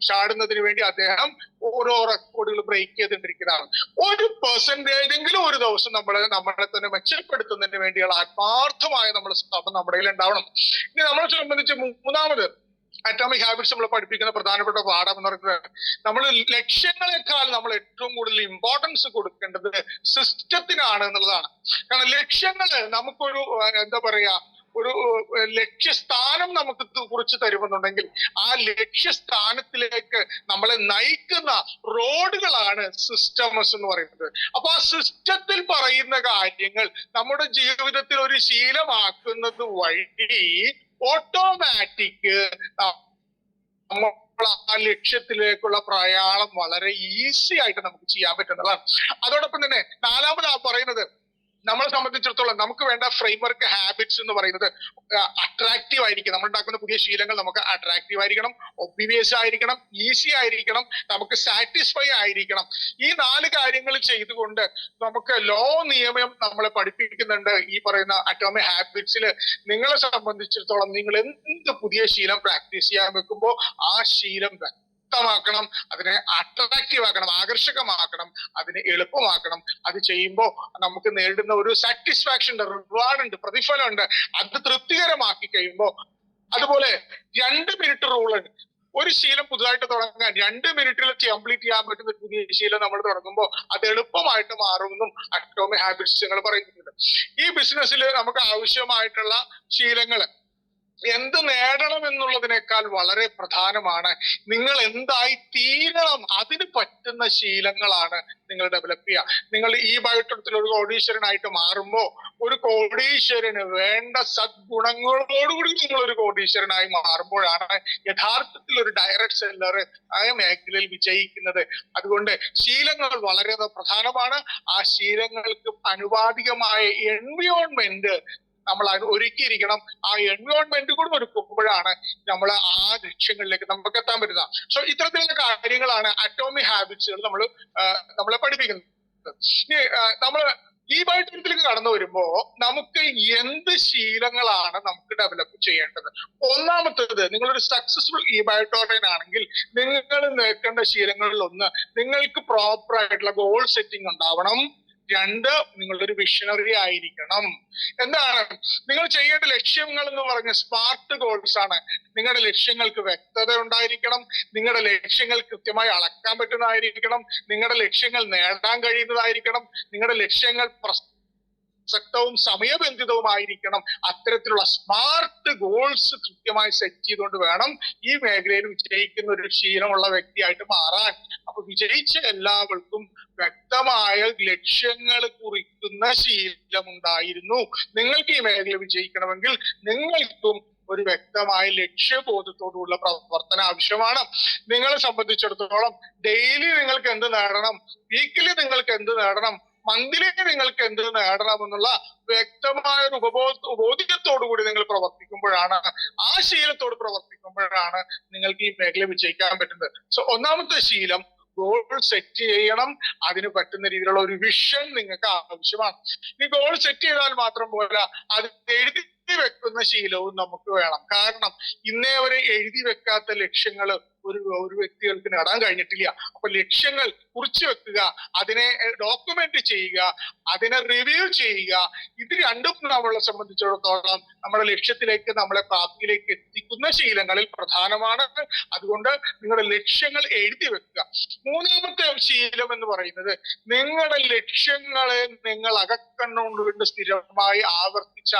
Speaker 1: ചാടുന്നതിന് വേണ്ടി അദ്ദേഹം ഓരോ റെക്കോർഡുകൾ ബ്രേക്ക് ചെയ്തിട്ടിരിക്കുന്നതാണ്. 1% ഒരു ദിവസം നമ്മളെ തന്നെ മെച്ചപ്പെടുത്തുന്നതിന് വേണ്ടിയുള്ള ആത്മാർത്ഥമായ നമ്മുടെ ശ്രമം നമ്മുടെ കയ്യിൽ ഉണ്ടാവണം. ഇനി നമ്മളെ സംബന്ധിച്ച് മൂന്നാമത് അറ്റോമിക് ഹാബിറ്റ്സ് നമ്മൾ പഠിപ്പിക്കുന്ന പ്രധാനപ്പെട്ട പാഠം എന്ന് പറയുന്നത്, നമ്മൾ ലക്ഷ്യങ്ങളെക്കാൾ നമ്മൾ ഏറ്റവും കൂടുതൽ ഇമ്പോർട്ടൻസ് കൊടുക്കേണ്ടത് സിസ്റ്റത്തിനാണ് എന്നുള്ളതാണ്. കാരണം ലക്ഷ്യങ്ങൾ നമുക്കൊരു എന്താ പറയാ ഒരു ലക്ഷ്യസ്ഥാനം നമുക്ക് കുറിച്ച് തരുമെന്നുണ്ടെങ്കിൽ ആ ലക്ഷ്യസ്ഥാനത്തിലേക്ക് നമ്മളെ നയിക്കുന്ന റോഡുകളാണ് സിസ്റ്റംസ് എന്ന് പറയുന്നത്. അപ്പൊ ആ സിസ്റ്റത്തിൽ പറയുന്ന കാര്യങ്ങൾ നമ്മുടെ ജീവിതത്തിൽ ഒരു ശീലമാക്കുന്നത് വഴി ഓട്ടോമാറ്റിക് നമ്മൾ ആ ലക്ഷ്യത്തിലേക്കുള്ള പ്രയാണം വളരെ ഈസി ആയിട്ട് നമുക്ക് ചെയ്യാൻ പറ്റുന്നതാണ്. അതോടൊപ്പം തന്നെ നാലാമത് പറയുന്നത്, നമ്മളെ സംബന്ധിച്ചിടത്തോളം നമുക്ക് വേണ്ട ഫ്രെയിംവർക്ക് ഹാബിറ്റ്സ് എന്ന് പറയുന്നത് അട്രാക്റ്റീവ് ആയിരിക്കും. നമ്മൾ ഉണ്ടാക്കുന്ന പുതിയ ശീലങ്ങൾ നമുക്ക് അട്രാക്റ്റീവ് ആയിരിക്കണം, ഒബ്വിയസ് ആയിരിക്കണം, ഈസി ആയിരിക്കണം, നമുക്ക് സാറ്റിസ്ഫൈ ആയിരിക്കണം. ഈ 4 കാര്യങ്ങൾ ചെയ്തുകൊണ്ട് നമുക്ക് ലോ നിയമം നമ്മളെ പഠിപ്പിക്കുന്നുണ്ട്. ഈ പറയുന്ന അറ്റോമിക് ഹാബിറ്റ്സിൽ നിങ്ങളെ സംബന്ധിച്ചിടത്തോളം നിങ്ങൾ എന്ത് പുതിയ ശീലം പ്രാക്ടീസ് ചെയ്യാൻ വെക്കുമ്പോൾ ആ ശീലം വ്യക്തമാക്കണം, അതിനെ അട്രാക്റ്റീവ് ആക്കണം, ആകർഷകമാക്കണം, അതിനെ എളുപ്പമാക്കണം. അത് ചെയ്യുമ്പോൾ നമുക്ക് നേടുന്ന ഒരു സാറ്റിസ്ഫാക്ഷൻ ഉണ്ട്, റിവാർഡ് ഉണ്ട്, പ്രതിഫലം ഉണ്ട്. അത് തൃപ്തികരമാക്കി കഴിയുമ്പോൾ, അതുപോലെ 2 മിനിറ്റ് റൂൾ ഉണ്ട്. ഒരു ശീലം പുതുതായിട്ട് തുടങ്ങാൻ 2 മിനിറ്റിൽ കംപ്ലീറ്റ് ചെയ്യാൻ പറ്റുന്ന പുതിയ ശീലം നമ്മൾ തുടങ്ങുമ്പോൾ അത് എളുപ്പമായിട്ട് മാറുമെന്നും അറ്റോമിക് ഹാബിറ്റ്സ് ഞങ്ങൾ പറയുന്നുണ്ട്. ഈ ബിസിനസ്സിൽ നമുക്ക് ആവശ്യമായിട്ടുള്ള ശീലങ്ങൾ എന്ത് നേടണം എന്നുള്ളതിനേക്കാൾ വളരെ പ്രധാനമാണ് നിങ്ങൾ എന്തായി തീരണം. അതിന് പറ്റുന്ന ശീലങ്ങളാണ് നിങ്ങൾ ഡെവലപ്പ് ചെയ്യുക. നിങ്ങൾ ഈ ബയോട്ടത്തിൽ ഒരു കോടീശ്വരനായിട്ട് മാറുമ്പോൾ ഒരു കോടീശ്വരന് വേണ്ട സദ്ഗുണങ്ങളോടുകൂടി നിങ്ങൾ ഒരു കോടീശ്വരനായി മാറുമ്പോഴാണ് യഥാർത്ഥത്തിൽ ഒരു ഡയറക്ട് സെല്ലർ ആയ മേഖലയിൽ വിജയിക്കുന്നത്. അതുകൊണ്ട് ശീലങ്ങൾ വളരെ പ്രധാനമാണ്. ആ ശീലങ്ങൾക്ക് അനുപാതികമായ എൻവയോൺമെന്റ് നമ്മൾ ഒരുക്കിയിരിക്കണം. ആ എൻവയോൺമെന്റ് കൂടെ ഒരുക്കുമ്പോഴാണ് നമ്മൾ ആ ലക്ഷ്യങ്ങളിലേക്ക് നമുക്ക് എത്താൻ പറ്റുന്നത്. സോ ഇത്തരത്തിലുള്ള കാര്യങ്ങളാണ് അറ്റോമിക് ഹാബിറ്റ്സുകൾ നമ്മളെ പഠിപ്പിക്കുന്നത്. നമ്മൾ ഈ ബയോട്ടത്തിലേക്ക് കടന്നു വരുമ്പോ നമുക്ക് എന്ത് ശീലങ്ങളാണ് നമുക്ക് ഡെവലപ്പ് ചെയ്യേണ്ടത്? ഒന്നാമത്തേത്, നിങ്ങളൊരു സക്സസ്ഫുൾ ഈ ബയോട്ടോറിയൻ ആണെങ്കിൽ നിങ്ങൾ നേക്കേണ്ട ശീലങ്ങളിൽ ഒന്ന്, നിങ്ങൾക്ക് പ്രോപ്പർ ആയിട്ടുള്ള ഗോൾ സെറ്റിംഗ് ഉണ്ടാവണം. 2, നിങ്ങളൊരു വിഷണറി ആയിരിക്കണം. എന്താണ് നിങ്ങൾ ചെയ്യേണ്ട ലക്ഷ്യങ്ങൾ എന്ന് പറഞ്ഞ സ്മാർട്ട് ഗോൾസ് ആണ്. നിങ്ങളുടെ ലക്ഷ്യങ്ങൾക്ക് വ്യക്തത ഉണ്ടായിരിക്കണം, നിങ്ങളുടെ ലക്ഷ്യങ്ങൾ കൃത്യമായി അളക്കാൻ പറ്റുന്നതായിരിക്കണം, നിങ്ങളുടെ ലക്ഷ്യങ്ങൾ നേടാൻ കഴിയുന്നതായിരിക്കണം, നിങ്ങളുടെ ലക്ഷ്യങ്ങൾ പ്രസക്തവും സമയബന്ധിതവുമായിരിക്കണം. അത്തരത്തിലുള്ള സ്മാർട്ട് ഗോൾസ് കൃത്യമായി സെറ്റ് ചെയ്തുകൊണ്ട് വേണം ഈ മേഖലയിൽ വിജയിക്കുന്ന ഒരു ശീലമുള്ള വ്യക്തിയായിട്ട് മാറാൻ. അപ്പൊ വിജയിച്ച എല്ലാവർക്കും വ്യക്തമായ ലക്ഷ്യങ്ങൾ കുറിക്കുന്ന ശീലമുണ്ടായിരുന്നു. നിങ്ങൾക്ക് ഈ മേഖല വിജയിക്കണമെങ്കിൽ നിങ്ങൾക്കും ഒരു വ്യക്തമായ ലക്ഷ്യബോധത്തോടുള്ള പ്രവർത്തനം ആവശ്യമാണ്. നിങ്ങളെ സംബന്ധിച്ചിടത്തോളം ഡെയിലി നിങ്ങൾക്ക് എന്ത് നേടണം, വീക്കിലി നിങ്ങൾക്ക് എന്ത് നേടണം, മന്ത്ലി നിങ്ങൾക്ക് എന്ത് നേടണം എന്നുള്ള വ്യക്തമായ ഒരു ബോധ്യത്തോടു കൂടി നിങ്ങൾ പ്രവർത്തിക്കുമ്പോഴാണ്, ആ ശീലത്തോട് പ്രവർത്തിക്കുമ്പോഴാണ് നിങ്ങൾക്ക് ഈ മേഖല വിജയിക്കാൻ പറ്റുന്നത്. സോ ഒന്നാമത്തെ ശീലം, ഗോൾ സെറ്റ് ചെയ്യണം. അതിന് പറ്റുന്ന രീതിയിലുള്ള ഒരു വിഷൻ നിങ്ങൾക്ക് ആവശ്യമാണ്. ഈ ഗോൾ സെറ്റ് ചെയ്താൽ മാത്രം പോരാ, അത് എഴുതി വെക്കുന്ന ശീലവും നമുക്ക് വേണം. കാരണം ഇന്നേ വരെ എഴുതി വെക്കാത്ത ലക്ഷ്യങ്ങൾ ഒരു വ്യക്തികൾക്ക് നേടാൻ കഴിഞ്ഞിട്ടില്ല. അപ്പൊ ലക്ഷ്യങ്ങൾ കുറിച്ചു വെക്കുക, അതിനെ ഡോക്യുമെന്റ് ചെയ്യുക, അതിനെ റിവ്യൂ ചെയ്യുക, ഇത് രണ്ടും നമ്മളെ സംബന്ധിച്ചിടത്തോളം നമ്മുടെ ലക്ഷ്യത്തിലേക്ക്, നമ്മളെ പ്രാപ്തിയിലേക്ക് എത്തിക്കുന്ന ശീലങ്ങളിൽ പ്രധാനമാണ്. അതുകൊണ്ട് നിങ്ങളുടെ ലക്ഷ്യങ്ങൾ എഴുതി വെക്കുക. മൂന്നാമത്തെ ശീലം എന്ന് പറയുന്നത്, നിങ്ങളുടെ ലക്ഷ്യങ്ങളെ നിങ്ങൾ അകക്കണ്ണുകൊണ്ട് സ്ഥിരമായി ആവർത്തിച്ച്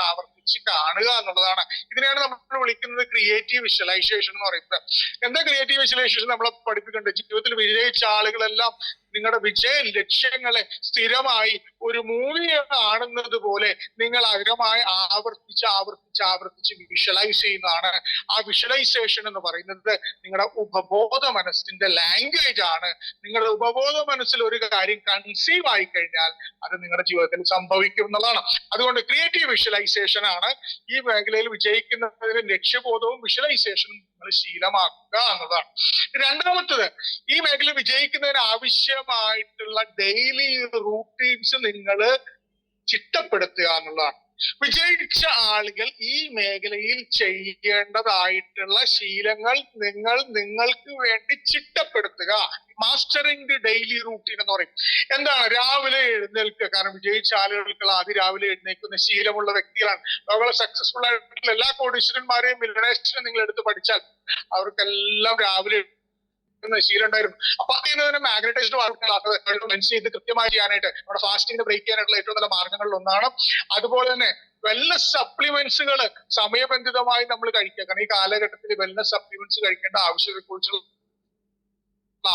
Speaker 1: കാണുക എന്നുള്ളതാണ്. ഇതിനെയാണ് നമ്മൾ വിളിക്കുന്നത് ക്രിയേറ്റീവ് വിഷ്വലൈസേഷൻ എന്ന് പറയുന്നത്. എന്താ ക്രിയേറ്റീവ് വിഷ്വലൈസേഷൻ? നമ്മളെ പഠിപ്പിക്കേണ്ടത് ജീവിതത്തിൽ വിജയിച്ച ആളുകളെല്ലാം നിങ്ങളുടെ വിജയ ലക്ഷ്യങ്ങളെ സ്ഥിരമായി ഒരു മൂവിയെ കാണുന്നത് പോലെ നിങ്ങൾ അഗ്രമായി ആവർത്തിച്ച് വിഷ്വലൈസ് ചെയ്യുന്നതാണ്. ആ വിഷ്വലൈസേഷൻ എന്ന് പറയുന്നത് നിങ്ങളുടെ ഉപബോധ മനസ്സിന്റെ ലാംഗ്വേജ് ആണ്. നിങ്ങളുടെ ഉപബോധ മനസ്സിൽ ഒരു കാര്യം കൺസീവ് ആയി കഴിഞ്ഞാൽ അത് നിങ്ങളുടെ ജീവിതത്തിൽ സംഭവിക്കും എന്നുള്ളതാണ്. അതുകൊണ്ട് ക്രിയേറ്റീവ് വിഷ്വലൈസേഷൻ ആണ് ഈ മേഖലയിൽ വിജയിക്കുന്നതിന് ലക്ഷ്യബോധവും വിഷ്വലൈസേഷനും നിങ്ങൾ ശീലമാക്കുക എന്നതാണ്. രണ്ടാമത്തത്, ഈ മേഖല വിജയിക്കുന്നതിന് ആവശ്യമായിട്ടുള്ള ഡെയിലി റൂട്ടീൻസ് നിങ്ങൾ ചിട്ടപ്പെടുത്തുക എന്നുള്ളതാണ്. വിജയിച്ച ആളുകൾ ഈ മേഖലയിൽ ചെയ്യേണ്ടതായിട്ടുള്ള ശീലങ്ങൾ നിങ്ങൾക്ക് വേണ്ടി ചിട്ടപ്പെടുത്തുക. മാസ്റ്ററിംഗ് ദി ഡെയിലി റൂട്ടീൻ എന്ന് പറയും. എന്താണ്? രാവിലെ എഴുന്നേൽക്കുക. കാരണം വിജയിച്ച ആളുകൾക്ക് അതിരാവിലെ എഴുന്നേൽക്കുന്ന ശീലമുള്ള വ്യക്തികളാണ്. അതുപോലെ സക്സസ്ഫുൾ ആയിട്ടുള്ള എല്ലാ കോടീശ്വരന്മാരെയും മില്യണേഴ്സിനെയും നിങ്ങൾ എടുത്ത് പഠിച്ചാൽ അവർക്കെല്ലാം രാവിലെ ശീലം ഉണ്ടായിരുന്നു. അപ്പൊ അതിന് തന്നെ മാഗ്നറ്റൈസ്ഡ് മെൻഷൻ ചെയ്ത് കൃത്യമായി ചെയ്യാനായിട്ട് നമ്മുടെ ഫാസ്റ്റിംഗ് ബ്രേക്ക് ചെയ്യാനായിട്ടുള്ള ഏറ്റവും നല്ല മാർഗങ്ങളിൽ ഒന്നാണ്. അതുപോലെ തന്നെ വെൽനസ് സപ്ലിമെന്റ്സുകൾ സമയബന്ധിതമായി നമ്മൾ കഴിക്കുക. കാരണം ഈ കാലഘട്ടത്തിൽ വെൽനസ് സപ്ലിമെന്റ്സ് കഴിക്കേണ്ട ആവശ്യത്തെക്കുറിച്ചുള്ള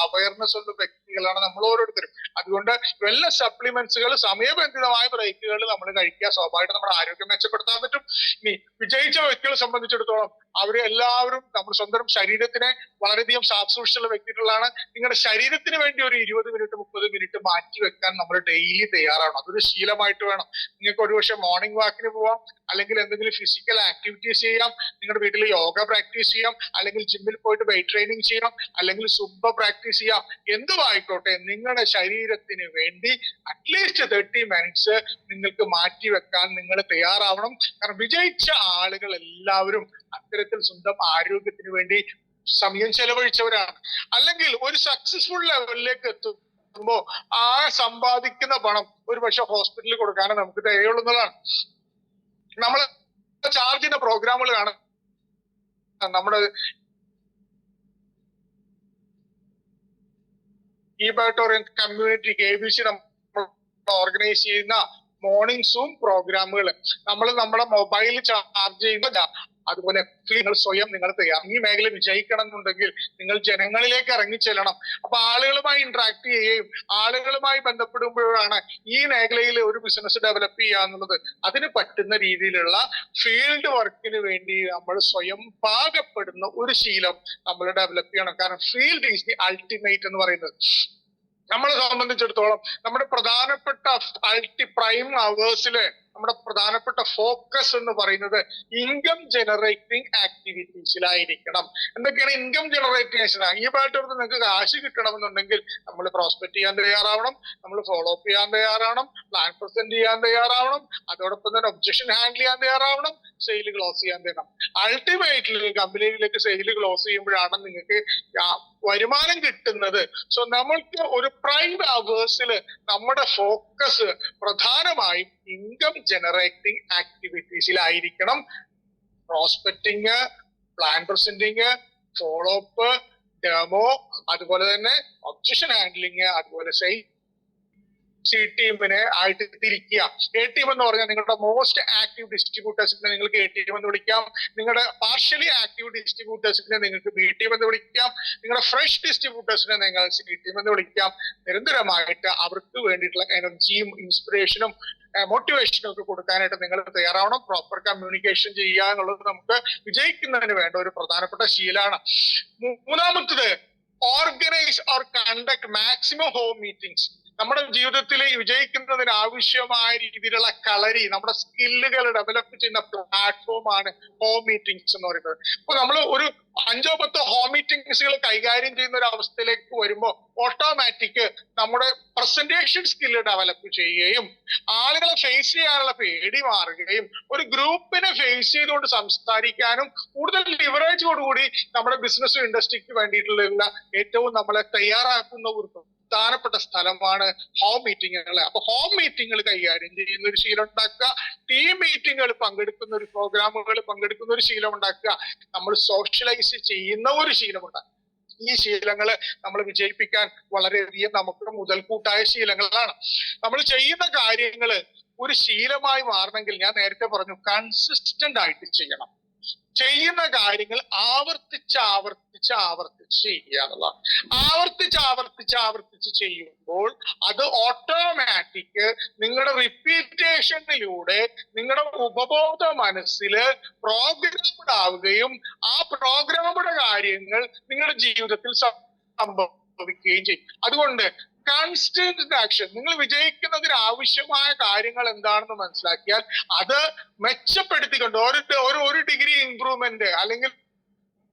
Speaker 1: അവയർനെസ് ഉള്ള വ്യക്തികളാണ് നമ്മൾ ഓരോരുത്തരും. അതുകൊണ്ട് വെൽനസ് സപ്ലിമെന്റ്സുകൾ സമയബന്ധിതമായ ബ്രേക്കുകൾ നമ്മൾ കഴിക്കുക. സ്വാഭാവികമായിട്ട് നമ്മുടെ ആരോഗ്യം മെച്ചപ്പെടുത്താൻ പറ്റും. ഇനി വിജയിച്ച വ്യക്തികളെ സംബന്ധിച്ചിടത്തോളം അവര് എല്ലാവരും നമ്മുടെ സ്വന്തം ശരീരത്തിനെ വളരെയധികം ശാസ്ത്രശുള്ള വ്യക്തികളാണ്. നിങ്ങളുടെ ശരീരത്തിന് വേണ്ടി ഒരു 20 മിനിറ്റ് 30 മിനിറ്റ് മാറ്റി വെക്കാൻ നമ്മൾ ഡെയിലി തയ്യാറാണ്. അതൊരു ശീലമായിട്ട് വേണം. നിങ്ങൾക്ക് ഒരുപക്ഷെ മോർണിംഗ് വാക്കിന് പോവാം, അല്ലെങ്കിൽ എന്തെങ്കിലും ഫിസിക്കൽ ആക്ടിവിറ്റീസ് ചെയ്യാം, നിങ്ങളുടെ വീട്ടിൽ യോഗ പ്രാക്ടീസ് ചെയ്യാം, അല്ലെങ്കിൽ ജിമ്മിൽ പോയിട്ട് വെയിറ്റ് ട്രെയിനിങ് ചെയ്യാം, അല്ലെങ്കിൽ സുംബ പ്രാക്ടീസ് ചെയ്യാം. എന്തുമായിക്കോട്ടെ, നിങ്ങളുടെ ശരീരത്തിന് വേണ്ടി അറ്റ്ലീസ്റ്റ് 30 മിനിറ്റ്സ് നിങ്ങൾക്ക് മാറ്റി വെക്കാൻ നിങ്ങൾ തയ്യാറാവണം. കാരണം വിജയിച്ച ആളുകൾ എല്ലാവരും അത്തരത്തിൽ സ്വന്തം ആരോഗ്യത്തിന് വേണ്ടി സമയം ചെലവഴിച്ചവരാണ്. അല്ലെങ്കിൽ ഒരു സക്സസ്ഫുൾ ലെവലിലേക്ക് എത്തുമ്പോ ആ സമ്പാദിക്കുന്ന പണം ഒരു പക്ഷെ ഹോസ്പിറ്റലിൽ കൊടുക്കാനും നമുക്ക് തയ്യാറുള്ളതാണ്. നമ്മൾ ചാർജ് ചെയ്യുന്ന പ്രോഗ്രാമുകൾ കാണാം. നമ്മുടെ ഈബാട്ടോറിയൻ കമ്മ്യൂണിറ്റി KBC നമ്മൾ ഓർഗനൈസ് ചെയ്യുന്ന മോർണിംഗ് സൂം പ്രോഗ്രാമുകൾ നമ്മൾ നമ്മുടെ മൊബൈൽ ചാർജ് ചെയ്യുന്ന, അതുപോലെ നിങ്ങൾ സ്വയം നിങ്ങൾ തയ്യാർ. ഈ മേഖല വിജയിക്കണം എന്നുണ്ടെങ്കിൽ നിങ്ങൾ ജനങ്ങളിലേക്ക് ഇറങ്ങിച്ചെല്ലണം. അപ്പൊ ആളുകളുമായി ഇന്ററാക്ട് ചെയ്യുകയും ആളുകളുമായി ബന്ധപ്പെടുമ്പോഴാണ് ഈ മേഖലയിൽ ഒരു ബിസിനസ് ഡെവലപ്പ് ചെയ്യുക എന്നുള്ളത്. അതിന് പറ്റുന്ന രീതിയിലുള്ള ഫീൽഡ് വർക്കിന് വേണ്ടി നമ്മൾ സ്വയം പാകപ്പെടുന്ന ഒരു ശീലം നമ്മൾ ഡെവലപ്പ് ചെയ്യണം. കാരണം ഫീൽഡ് ഈസ് ദി അൾട്ടിമേറ്റ് എന്ന് പറയുന്നത്. നമ്മളെ സംബന്ധിച്ചിടത്തോളം നമ്മുടെ പ്രധാനപ്പെട്ട പ്രൈം അവേഴ്സില് നമ്മുടെ പ്രധാനപ്പെട്ട ഫോക്കസ് എന്ന് പറയുന്നത് ഇൻകം ജനറേറ്റിംഗ് ആക്ടിവിറ്റീസിലായിരിക്കണം. എന്തൊക്കെയാണ് ഇൻകം ജനറേറ്റേഷൻ? ഈ പാട്ട് നിങ്ങൾക്ക് കാശ് കിട്ടണമെന്നുണ്ടെങ്കിൽ നമ്മൾ പ്രോസ്പെക്ട് ചെയ്യാൻ തയ്യാറാവണം, നമ്മൾ ഫോളോ അപ്പ് ചെയ്യാൻ തയ്യാറാവണം, പ്ലാൻ പ്രസന്റ് ചെയ്യാൻ തയ്യാറാവണം, അതോടൊപ്പം തന്നെ ഒബ്ജക്ഷൻ ഹാൻഡിൽ ചെയ്യാൻ തയ്യാറാവണം, സെയിൽ ക്ലോസ് ചെയ്യാൻ തയ്യാറാവണം. അൾട്ടിമേറ്റ്ലി കമ്പനിയിലേക്ക് സെയിൽ ക്ലോസ് ചെയ്യുമ്പോഴാണ് നിങ്ങൾക്ക് വരുമാനം കിട്ടുന്നത്. സോ നമ്മൾക്ക് ഒരു പ്രൈം അവേഴ്സിൽ നമ്മുടെ ഫോക്കസ് പ്രധാനമായും ഇൻകം ജനറേറ്റിംഗ് ആക്ടിവിറ്റീസിലായിരിക്കണം. Prospecting, plan presenting, follow up, demo, അതുപോലെ തന്നെ ഒബ്ജക്ഷൻ ഹാൻഡ്ലിങ്, അതുപോലെ ടീമിനെ ആയിട്ട് തിരിക്കുക. ടീം എന്ന് പറഞ്ഞാൽ നിങ്ങളുടെ മോസ്റ്റ് ആക്റ്റീവ് ഡിസ്ട്രിബ്യൂട്ടേഴ്സിനെ നിങ്ങൾക്ക് ടീം എന്ന് വിളിക്കാം. നിങ്ങളുടെ പാർഷ്യലി ആക്റ്റീവ് ഡിസ്ട്രിബ്യൂട്ടേഴ്സിനെ നിങ്ങൾക്ക് ടീം എന്ന് വിളിക്കാം. നിങ്ങളുടെ ഫ്രഷ് ഡിസ്ട്രിബ്യൂട്ടേഴ്സിനെ നിങ്ങൾ ടീം എന്ന് വിളിക്കാം. നിരന്തരമായിട്ട് അവർക്ക് വേണ്ടിയിട്ടുള്ള എനർജിയും ഇൻസ്പിറേഷനും മോട്ടിവേഷനും ഒക്കെ കൊടുക്കാനായിട്ട് നിങ്ങൾ തയ്യാറാവണം. പ്രോപ്പർ കമ്മ്യൂണിക്കേഷൻ ചെയ്യുക എന്നുള്ളത് നമുക്ക് വിജയിക്കുന്നതിന് വേണ്ട ഒരു പ്രധാനപ്പെട്ട ശീലമാണ്. മൂന്നാമത്തത്, organise or conduct maximum home meetings. നമ്മുടെ ജീവിതത്തിൽ വിജയിക്കുന്നതിന് ആവശ്യമായ രീതിയിലുള്ള കളരി, നമ്മുടെ സ്കില്ലുകൾ ഡെവലപ്പ് ചെയ്യുന്ന പ്ലാറ്റ്ഫോമാണ് ഹോം മീറ്റിംഗ്സ് എന്ന് പറയുന്നത്. ഇപ്പൊ നമ്മൾ ഒരു 5-10 ഹോം മീറ്റിംഗ്സുകൾ കൈകാര്യം ചെയ്യുന്ന ഒരു അവസ്ഥയിലേക്ക് വരുമ്പോൾ ഓട്ടോമാറ്റിക് നമ്മുടെ പ്രസന്റേഷൻ സ്കില്ല് ഡെവലപ്പ് ചെയ്യുകയും ആളുകളെ ഫേസ് ചെയ്യാനുള്ള പേടി മാറുകയും ഒരു ഗ്രൂപ്പിനെ ഫേസ് ചെയ്തുകൊണ്ട് സംസാരിക്കാനും കൂടുതൽ ലിവറേജോടുകൂടി നമ്മുടെ ബിസിനസ് ഇൻഡസ്ട്രിക്ക് വേണ്ടിയിട്ടുള്ള ഏറ്റവും നമ്മളെ തയ്യാറാക്കുന്ന ഒരു പ്രധാനപ്പെട്ട സ്ഥലമാണ് ഹോം മീറ്റിങ്ങുകൾ. അപ്പൊ ഹോം മീറ്റിങ്ങുകൾ കൈകാര്യം ചെയ്യുന്ന ഒരു ശീലം ഉണ്ടാക്കുക, ടീം മീറ്റിങ്ങുകൾ പങ്കെടുക്കുന്ന ഒരു പ്രോഗ്രാമുകൾ പങ്കെടുക്കുന്ന ഒരു ശീലം ഉണ്ടാക്കുക, നമ്മൾ സോഷ്യലൈസ് ചെയ്യുന്ന ഒരു ശീലം ഉണ്ടാക്കുക. ഈ ശീലങ്ങൾ നമ്മൾ വിജയിപ്പിക്കാൻ വളരെയധികം നമുക്ക് മുതൽക്കൂട്ടായ ശീലങ്ങളാണ്. നമ്മൾ ചെയ്യുന്ന കാര്യങ്ങൾ ഒരു ശീലമായി മാറണമെങ്കിൽ ഞാൻ നേരത്തെ പറഞ്ഞു, കൺസിസ്റ്റന്റ് ആയിട്ട് ചെയ്യണം. ചെയ്യുന്ന കാര്യങ്ങൾ ആവർത്തിച്ച് ചെയ്യുക എന്നുള്ളതാണ്. ആവർത്തിച്ച് ചെയ്യുമ്പോൾ അത് ഓട്ടോമാറ്റിക് നിങ്ങളുടെ റിപ്പീറ്റേഷനിലൂടെ നിങ്ങളുടെ ഉപബോധ മനസ്സിൽ പ്രോഗ്രാംഡ് ആവുകയും ആ പ്രോഗ്രാംഡ് കാര്യങ്ങൾ നിങ്ങളുടെ ജീവിതത്തിൽ സംഭവിക്കുകയും ചെയ്യും. അതുകൊണ്ട് കൺസ്റ്റന്റ് ആക്ഷൻ, നിങ്ങൾ വിജയിക്കുന്നതിന് ആവശ്യമായ കാര്യങ്ങൾ എന്താണെന്ന് മനസ്സിലാക്കിയാൽ അത് മെച്ചപ്പെടുത്തിക്കൊണ്ട് ഒരു ഡിഗ്രി ഇംപ്രൂവ്മെന്റ് അല്ലെങ്കിൽ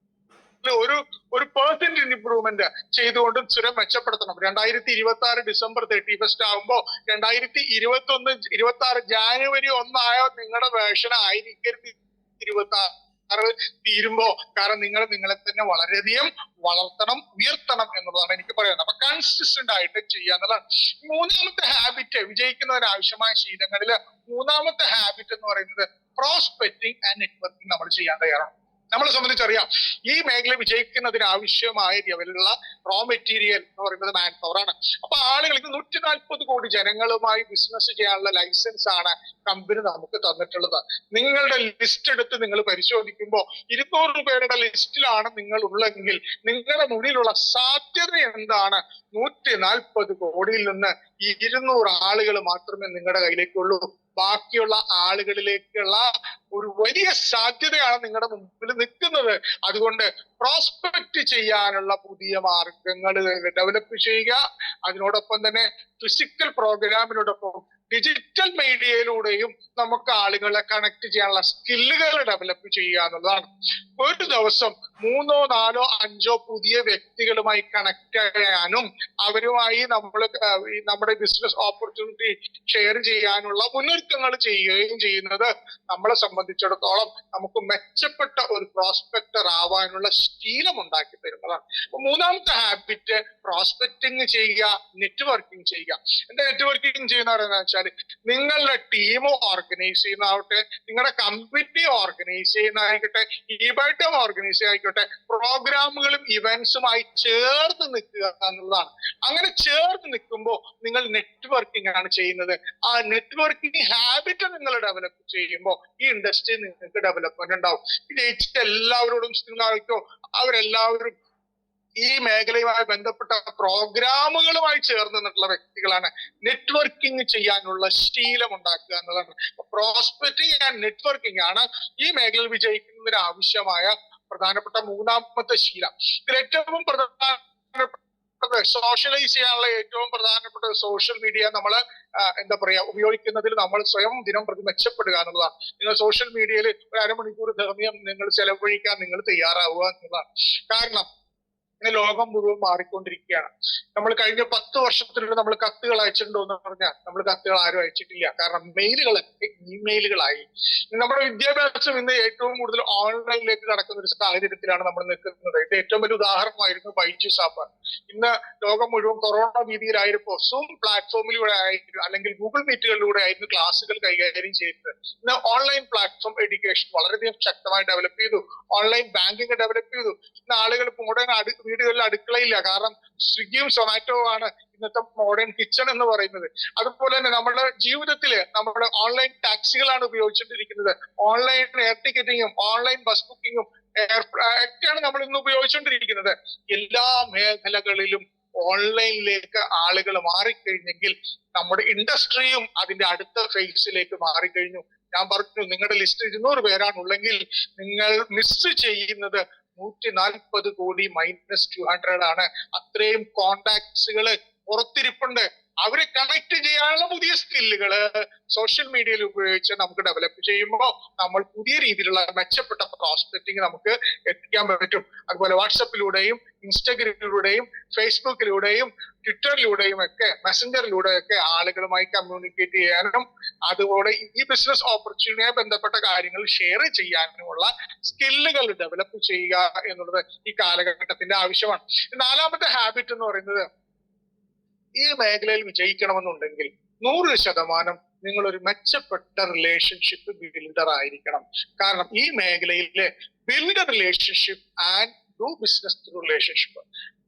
Speaker 1: ഒരു ഒരു പെർസെന്റ് ഇംപ്രൂവ്മെന്റ് ചെയ്തുകൊണ്ടും സ്ഥിരം മെച്ചപ്പെടുത്തണം. 2026 ഡിസംബർ 31 ആകുമ്പോ 2026 ജാനുവരി 1 നിങ്ങളുടെ വേർഷൻ ആയിരിക്കരുത് 26 തീരുമ്പോ. കാരണം നിങ്ങൾ നിങ്ങളെ തന്നെ വളരെയധികം വളർത്തണം, ഉയർത്തണം എന്നുള്ളതാണ് എനിക്ക് പറയുന്നത്. അപ്പൊ കൺസിസ്റ്റന്റ് ആയിട്ട് ചെയ്യാന്നുള്ളതാണ്. മൂന്നാമത്തെ ഹാബിറ്റ്, വിജയിക്കുന്നതിന് ആവശ്യമായ ശീലങ്ങളില് മൂന്നാമത്തെ ഹാബിറ്റ് എന്ന് പറയുന്നത് പ്രോസ്പെക്റ്റിംഗ് ആൻഡ് നെറ്റ്വർക്കിംഗ് നമ്മൾ ചെയ്യാൻ തയ്യാറാണ്. നമ്മളെ സംബന്ധിച്ചറിയാം, ഈ മേഖല വിജയിക്കുന്നതിന് ആവശ്യമായ ലെവലിലുള്ള റോ മെറ്റീരിയൽ എന്ന് പറയുന്നത് മാൻ പവർ ആണ്. അപ്പൊ ആളുകൾക്ക് 140 കോടി ജനങ്ങളുമായി ബിസിനസ് ചെയ്യാനുള്ള ലൈസൻസ് ആണ് കമ്പനി നമുക്ക് തന്നിട്ടുള്ളത്. നിങ്ങളുടെ ലിസ്റ്റ് എടുത്ത് നിങ്ങൾ പരിശോധിക്കുമ്പോൾ 200 പേരുടെ ലിസ്റ്റിലാണ് നിങ്ങൾ ഉള്ളെങ്കിൽ നിങ്ങളുടെ മുന്നിലുള്ള സാധ്യത എന്താണ്? 140 കോടിയിൽ നിന്ന് ഈ 200 ആളുകൾ മാത്രമേ നിങ്ങളുടെ കയ്യിലേക്കുള്ളൂ. ബാക്കിയുള്ള ആളുകളിലേക്കുള്ള ഒരു വലിയ സാധ്യതയാണ് നിങ്ങളുടെ മുമ്പിൽ നിൽക്കുന്നത്. അതുകൊണ്ട് പ്രോസ്പെക്ട് ചെയ്യാനുള്ള പുതിയ മാർഗങ്ങൾ ഡെവലപ്പ് ചെയ്യുക. അതിനോടൊപ്പം തന്നെ ഫിസിക്കൽ പ്രോഗ്രാമിനോടൊപ്പം ഡിജിറ്റൽ മീഡിയയിലൂടെയും നമുക്ക് ആളുകളെ കണക്ട് ചെയ്യാനുള്ള സ്കില്ലുകൾ ഡെവലപ്പ് ചെയ്യുക എന്നുള്ളതാണ്. ഒരു ദിവസം 3, 4, 5 പുതിയ വ്യക്തികളുമായി കണക്ട് ചെയ്യാനും അവരുമായി നമ്മുടെ ബിസിനസ് ഓപ്പർച്യൂണിറ്റി ഷെയർ ചെയ്യാനുള്ള മുന്നൊരുക്കങ്ങൾ ചെയ്യുകയും ചെയ്യുന്നത് നമ്മളെ സംബന്ധിച്ചിടത്തോളം നമുക്ക് മെച്ചപ്പെട്ട ഒരു പ്രോസ്പെക്ടർ ആവാനുള്ള ശീലം ഉണ്ടാക്കി തരുന്നതാണ്. അപ്പൊ മൂന്നാമത്തെ ഹാബിറ്റ് പ്രോസ്പെക്റ്റിംഗ് ചെയ്യുക, നെറ്റ്വർക്കിംഗ് ചെയ്യുക. എന്താ നെറ്റ്വർക്കിംഗ് ചെയ്യുന്ന വെച്ചാൽ നിങ്ങളുടെ ടീം ഓർഗനൈസ് ചെയ്യുന്നതാവട്ടെ, നിങ്ങളുടെ കമ്പനി ഓർഗനൈസ് ചെയ്യുന്നതായിക്കോട്ടെ, ഈബൈറ്റം ഓർഗനൈസ് ആയിക്കോട്ടെ, പ്രോഗ്രാമുകളും ഇവന്റ്സുമായി ചേർന്ന് നിൽക്കുക എന്നുള്ളതാണ്. അങ്ങനെ ചേർന്ന് നിൽക്കുമ്പോൾ നിങ്ങൾ നെറ്റ്വർക്കിംഗ് ആണ് ചെയ്യുന്നത്. ആ നെറ്റ്വർക്കിംഗ് ഹാബിറ്റ് നിങ്ങൾ ഡെവലപ്പ് ചെയ്യുമ്പോൾ ഈ ഇൻഡസ്ട്രി നിങ്ങൾക്ക് ഡെവലപ്മെന്റ് ഉണ്ടാവും. ജയിച്ചിട്ട് എല്ലാവരോടും അവരെല്ലാവരും ഈ മേഖലയുമായി ബന്ധപ്പെട്ട പ്രോഗ്രാമുകളുമായി ചേർന്ന് നിന്നിട്ടുള്ള വ്യക്തികളാണ്. നെറ്റ്വർക്കിംഗ് ചെയ്യാനുള്ള ശീലം ഉണ്ടാക്കുക എന്നതാണ്. പ്രോസ്പെക്റ്റിംഗ് ആൻഡ് നെറ്റ്വർക്കിംഗ് ആണ് ഈ മേഖലയിൽ വിജയിക്കുന്നതിന് ആവശ്യമായ പ്രധാനപ്പെട്ട മൂന്നാമത്തെ ശീലം. ഇതിൽ ഏറ്റവും പ്രധാനപ്പെട്ട സോഷ്യലൈസ് ചെയ്യാനുള്ള ഏറ്റവും പ്രധാനപ്പെട്ട സോഷ്യൽ മീഡിയ നമ്മൾ ഉപയോഗിക്കുന്നതിൽ നമ്മൾ സ്വയം ദിനം പ്രതി മെച്ചപ്പെടുക എന്നുള്ളതാണ്. നിങ്ങൾ സോഷ്യൽ മീഡിയയിൽ ഒരു അരമണിക്കൂർ സമയം നിങ്ങൾ ചെലവഴിക്കാൻ നിങ്ങൾ തയ്യാറാവുക എന്നുള്ളതാണ്. കാരണം ലോകം മുഴുവൻ മാറിക്കൊണ്ടിരിക്കുകയാണ്. നമ്മൾ കഴിഞ്ഞ 10 വർഷത്തിനുള്ളിൽ നമ്മൾ കത്തുകൾ അയച്ചിട്ടുണ്ടോ എന്ന് പറഞ്ഞാൽ നമ്മൾ കത്തുകൾ ആരും അയച്ചിട്ടില്ല. കാരണം മെയിലുകളൊക്കെ ഇമെയിലുകളായി. നമ്മുടെ വിദ്യാഭ്യാസം ഇന്ന് ഏറ്റവും കൂടുതൽ ഓൺലൈനിലേക്ക് നടക്കുന്ന ഒരു സാഹചര്യത്തിലാണ് നമ്മൾ നിൽക്കുന്നത്. ഇത് ഏറ്റവും വലിയ ഉദാഹരണമായിരുന്നു ബൈജൂസ് ആപ്പ്. ഇന്ന് ലോകം മുഴുവൻ കൊറോണ ഭീതിയിലായിരുന്നപ്പോൾ സൂം പ്ലാറ്റ്ഫോമിലൂടെ ആയിരുന്നു, അല്ലെങ്കിൽ ഗൂഗിൾ മീറ്റുകളിലൂടെ ആയിരുന്നു ക്ലാസ്സുകൾ കൈകാര്യം ചെയ്തത്. ഇന്ന് ഓൺലൈൻ പ്ലാറ്റ്ഫോം എഡ്യൂക്കേഷൻ വളരെയധികം ശക്തമായി ഡെവലപ്പ് ചെയ്തു. ഓൺലൈൻ ബാങ്കിങ് ഡെവലപ്പ് ചെയ്തു. ഇന്ന് ആളുകൾ മോഡേൺ വീടുകളിൽ അടുക്കളയില്ല. കാരണം സ്വിഗ്ഗിയും സൊമാറ്റോ ആണ് ഇന്നത്തെ മോഡേൺ കിച്ചൺ എന്ന് പറയുന്നത്. അതുപോലെ തന്നെ നമ്മുടെ ജീവിതത്തില് നമ്മുടെ ഓൺലൈൻ ടാക്സികളാണ് ഉപയോഗിച്ചുകൊണ്ടിരിക്കുന്നത്. ഓൺലൈൻ എയർ ടിക്കറ്റിങ്ങും ഓൺലൈൻ ബസ് ബുക്കിങ്ങും ഒക്കെയാണ് നമ്മൾ ഇന്ന് ഉപയോഗിച്ചുകൊണ്ടിരിക്കുന്നത്. എല്ലാ മേഖലകളിലും ഓൺലൈനിലേക്ക് ആളുകൾ മാറിക്കഴിഞ്ഞെങ്കിൽ നമ്മുടെ ഇൻഡസ്ട്രിയും അതിന്റെ അടുത്ത ഫേസിലേക്ക് മാറിക്കഴിഞ്ഞു. ഞാൻ പറഞ്ഞു, നിങ്ങളുടെ ലിസ്റ്റ് 200 പേരാണുള്ളെങ്കിൽ നിങ്ങൾ മിസ് ചെയ്യുന്നത് 140 കോടി -200 ആണ്. അത്രയും കോണ്ടാക്ട്സുകള് പുറത്തിരിപ്പുണ്ട്. അവരെ കണക്ട് ചെയ്യാനുള്ള പുതിയ സ്കില്ലുകള് സോഷ്യൽ മീഡിയയിൽ ഉപയോഗിച്ച് നമുക്ക് ഡെവലപ്പ് ചെയ്യുമ്പോൾ നമ്മൾ പുതിയ രീതിയിലുള്ള മെച്ചപ്പെട്ട പ്രോസ്പെക്റ്റിംഗ് നമുക്ക് എത്തിക്കാൻ പറ്റും. അതുപോലെ വാട്സപ്പിലൂടെയും ഇൻസ്റ്റഗ്രാമിലൂടെയും ഫേസ്ബുക്കിലൂടെയും ട്വിറ്ററിലൂടെയും ഒക്കെ മെസ്സഞ്ചറിലൂടെയൊക്കെ ആളുകളുമായി കമ്മ്യൂണിക്കേറ്റ് ചെയ്യാനും അതുപോലെ ഈ ബിസിനസ് ഓപ്പർച്യൂണിറ്റിയുമായി ബന്ധപ്പെട്ട കാര്യങ്ങൾ ഷെയർ ചെയ്യാനുമുള്ള സ്കില്ലുകൾ ഡെവലപ്പ് ചെയ്യുക എന്നുള്ളത് ഈ കാലഘട്ടത്തിന്റെ ആവശ്യമാണ്. നാലാമത്തെ ഹാബിറ്റ് എന്ന് പറയുന്നത്, ഈ മേഖലയിൽ വിജയിക്കണമെന്നുണ്ടെങ്കിൽ 100% നിങ്ങൾ ഒരു മെച്ചപ്പെട്ട റിലേഷൻഷിപ്പ് ബിൽഡർ ആയിരിക്കണം. കാരണം ഈ മേഖലയിലെ build relationship and do business through relationship,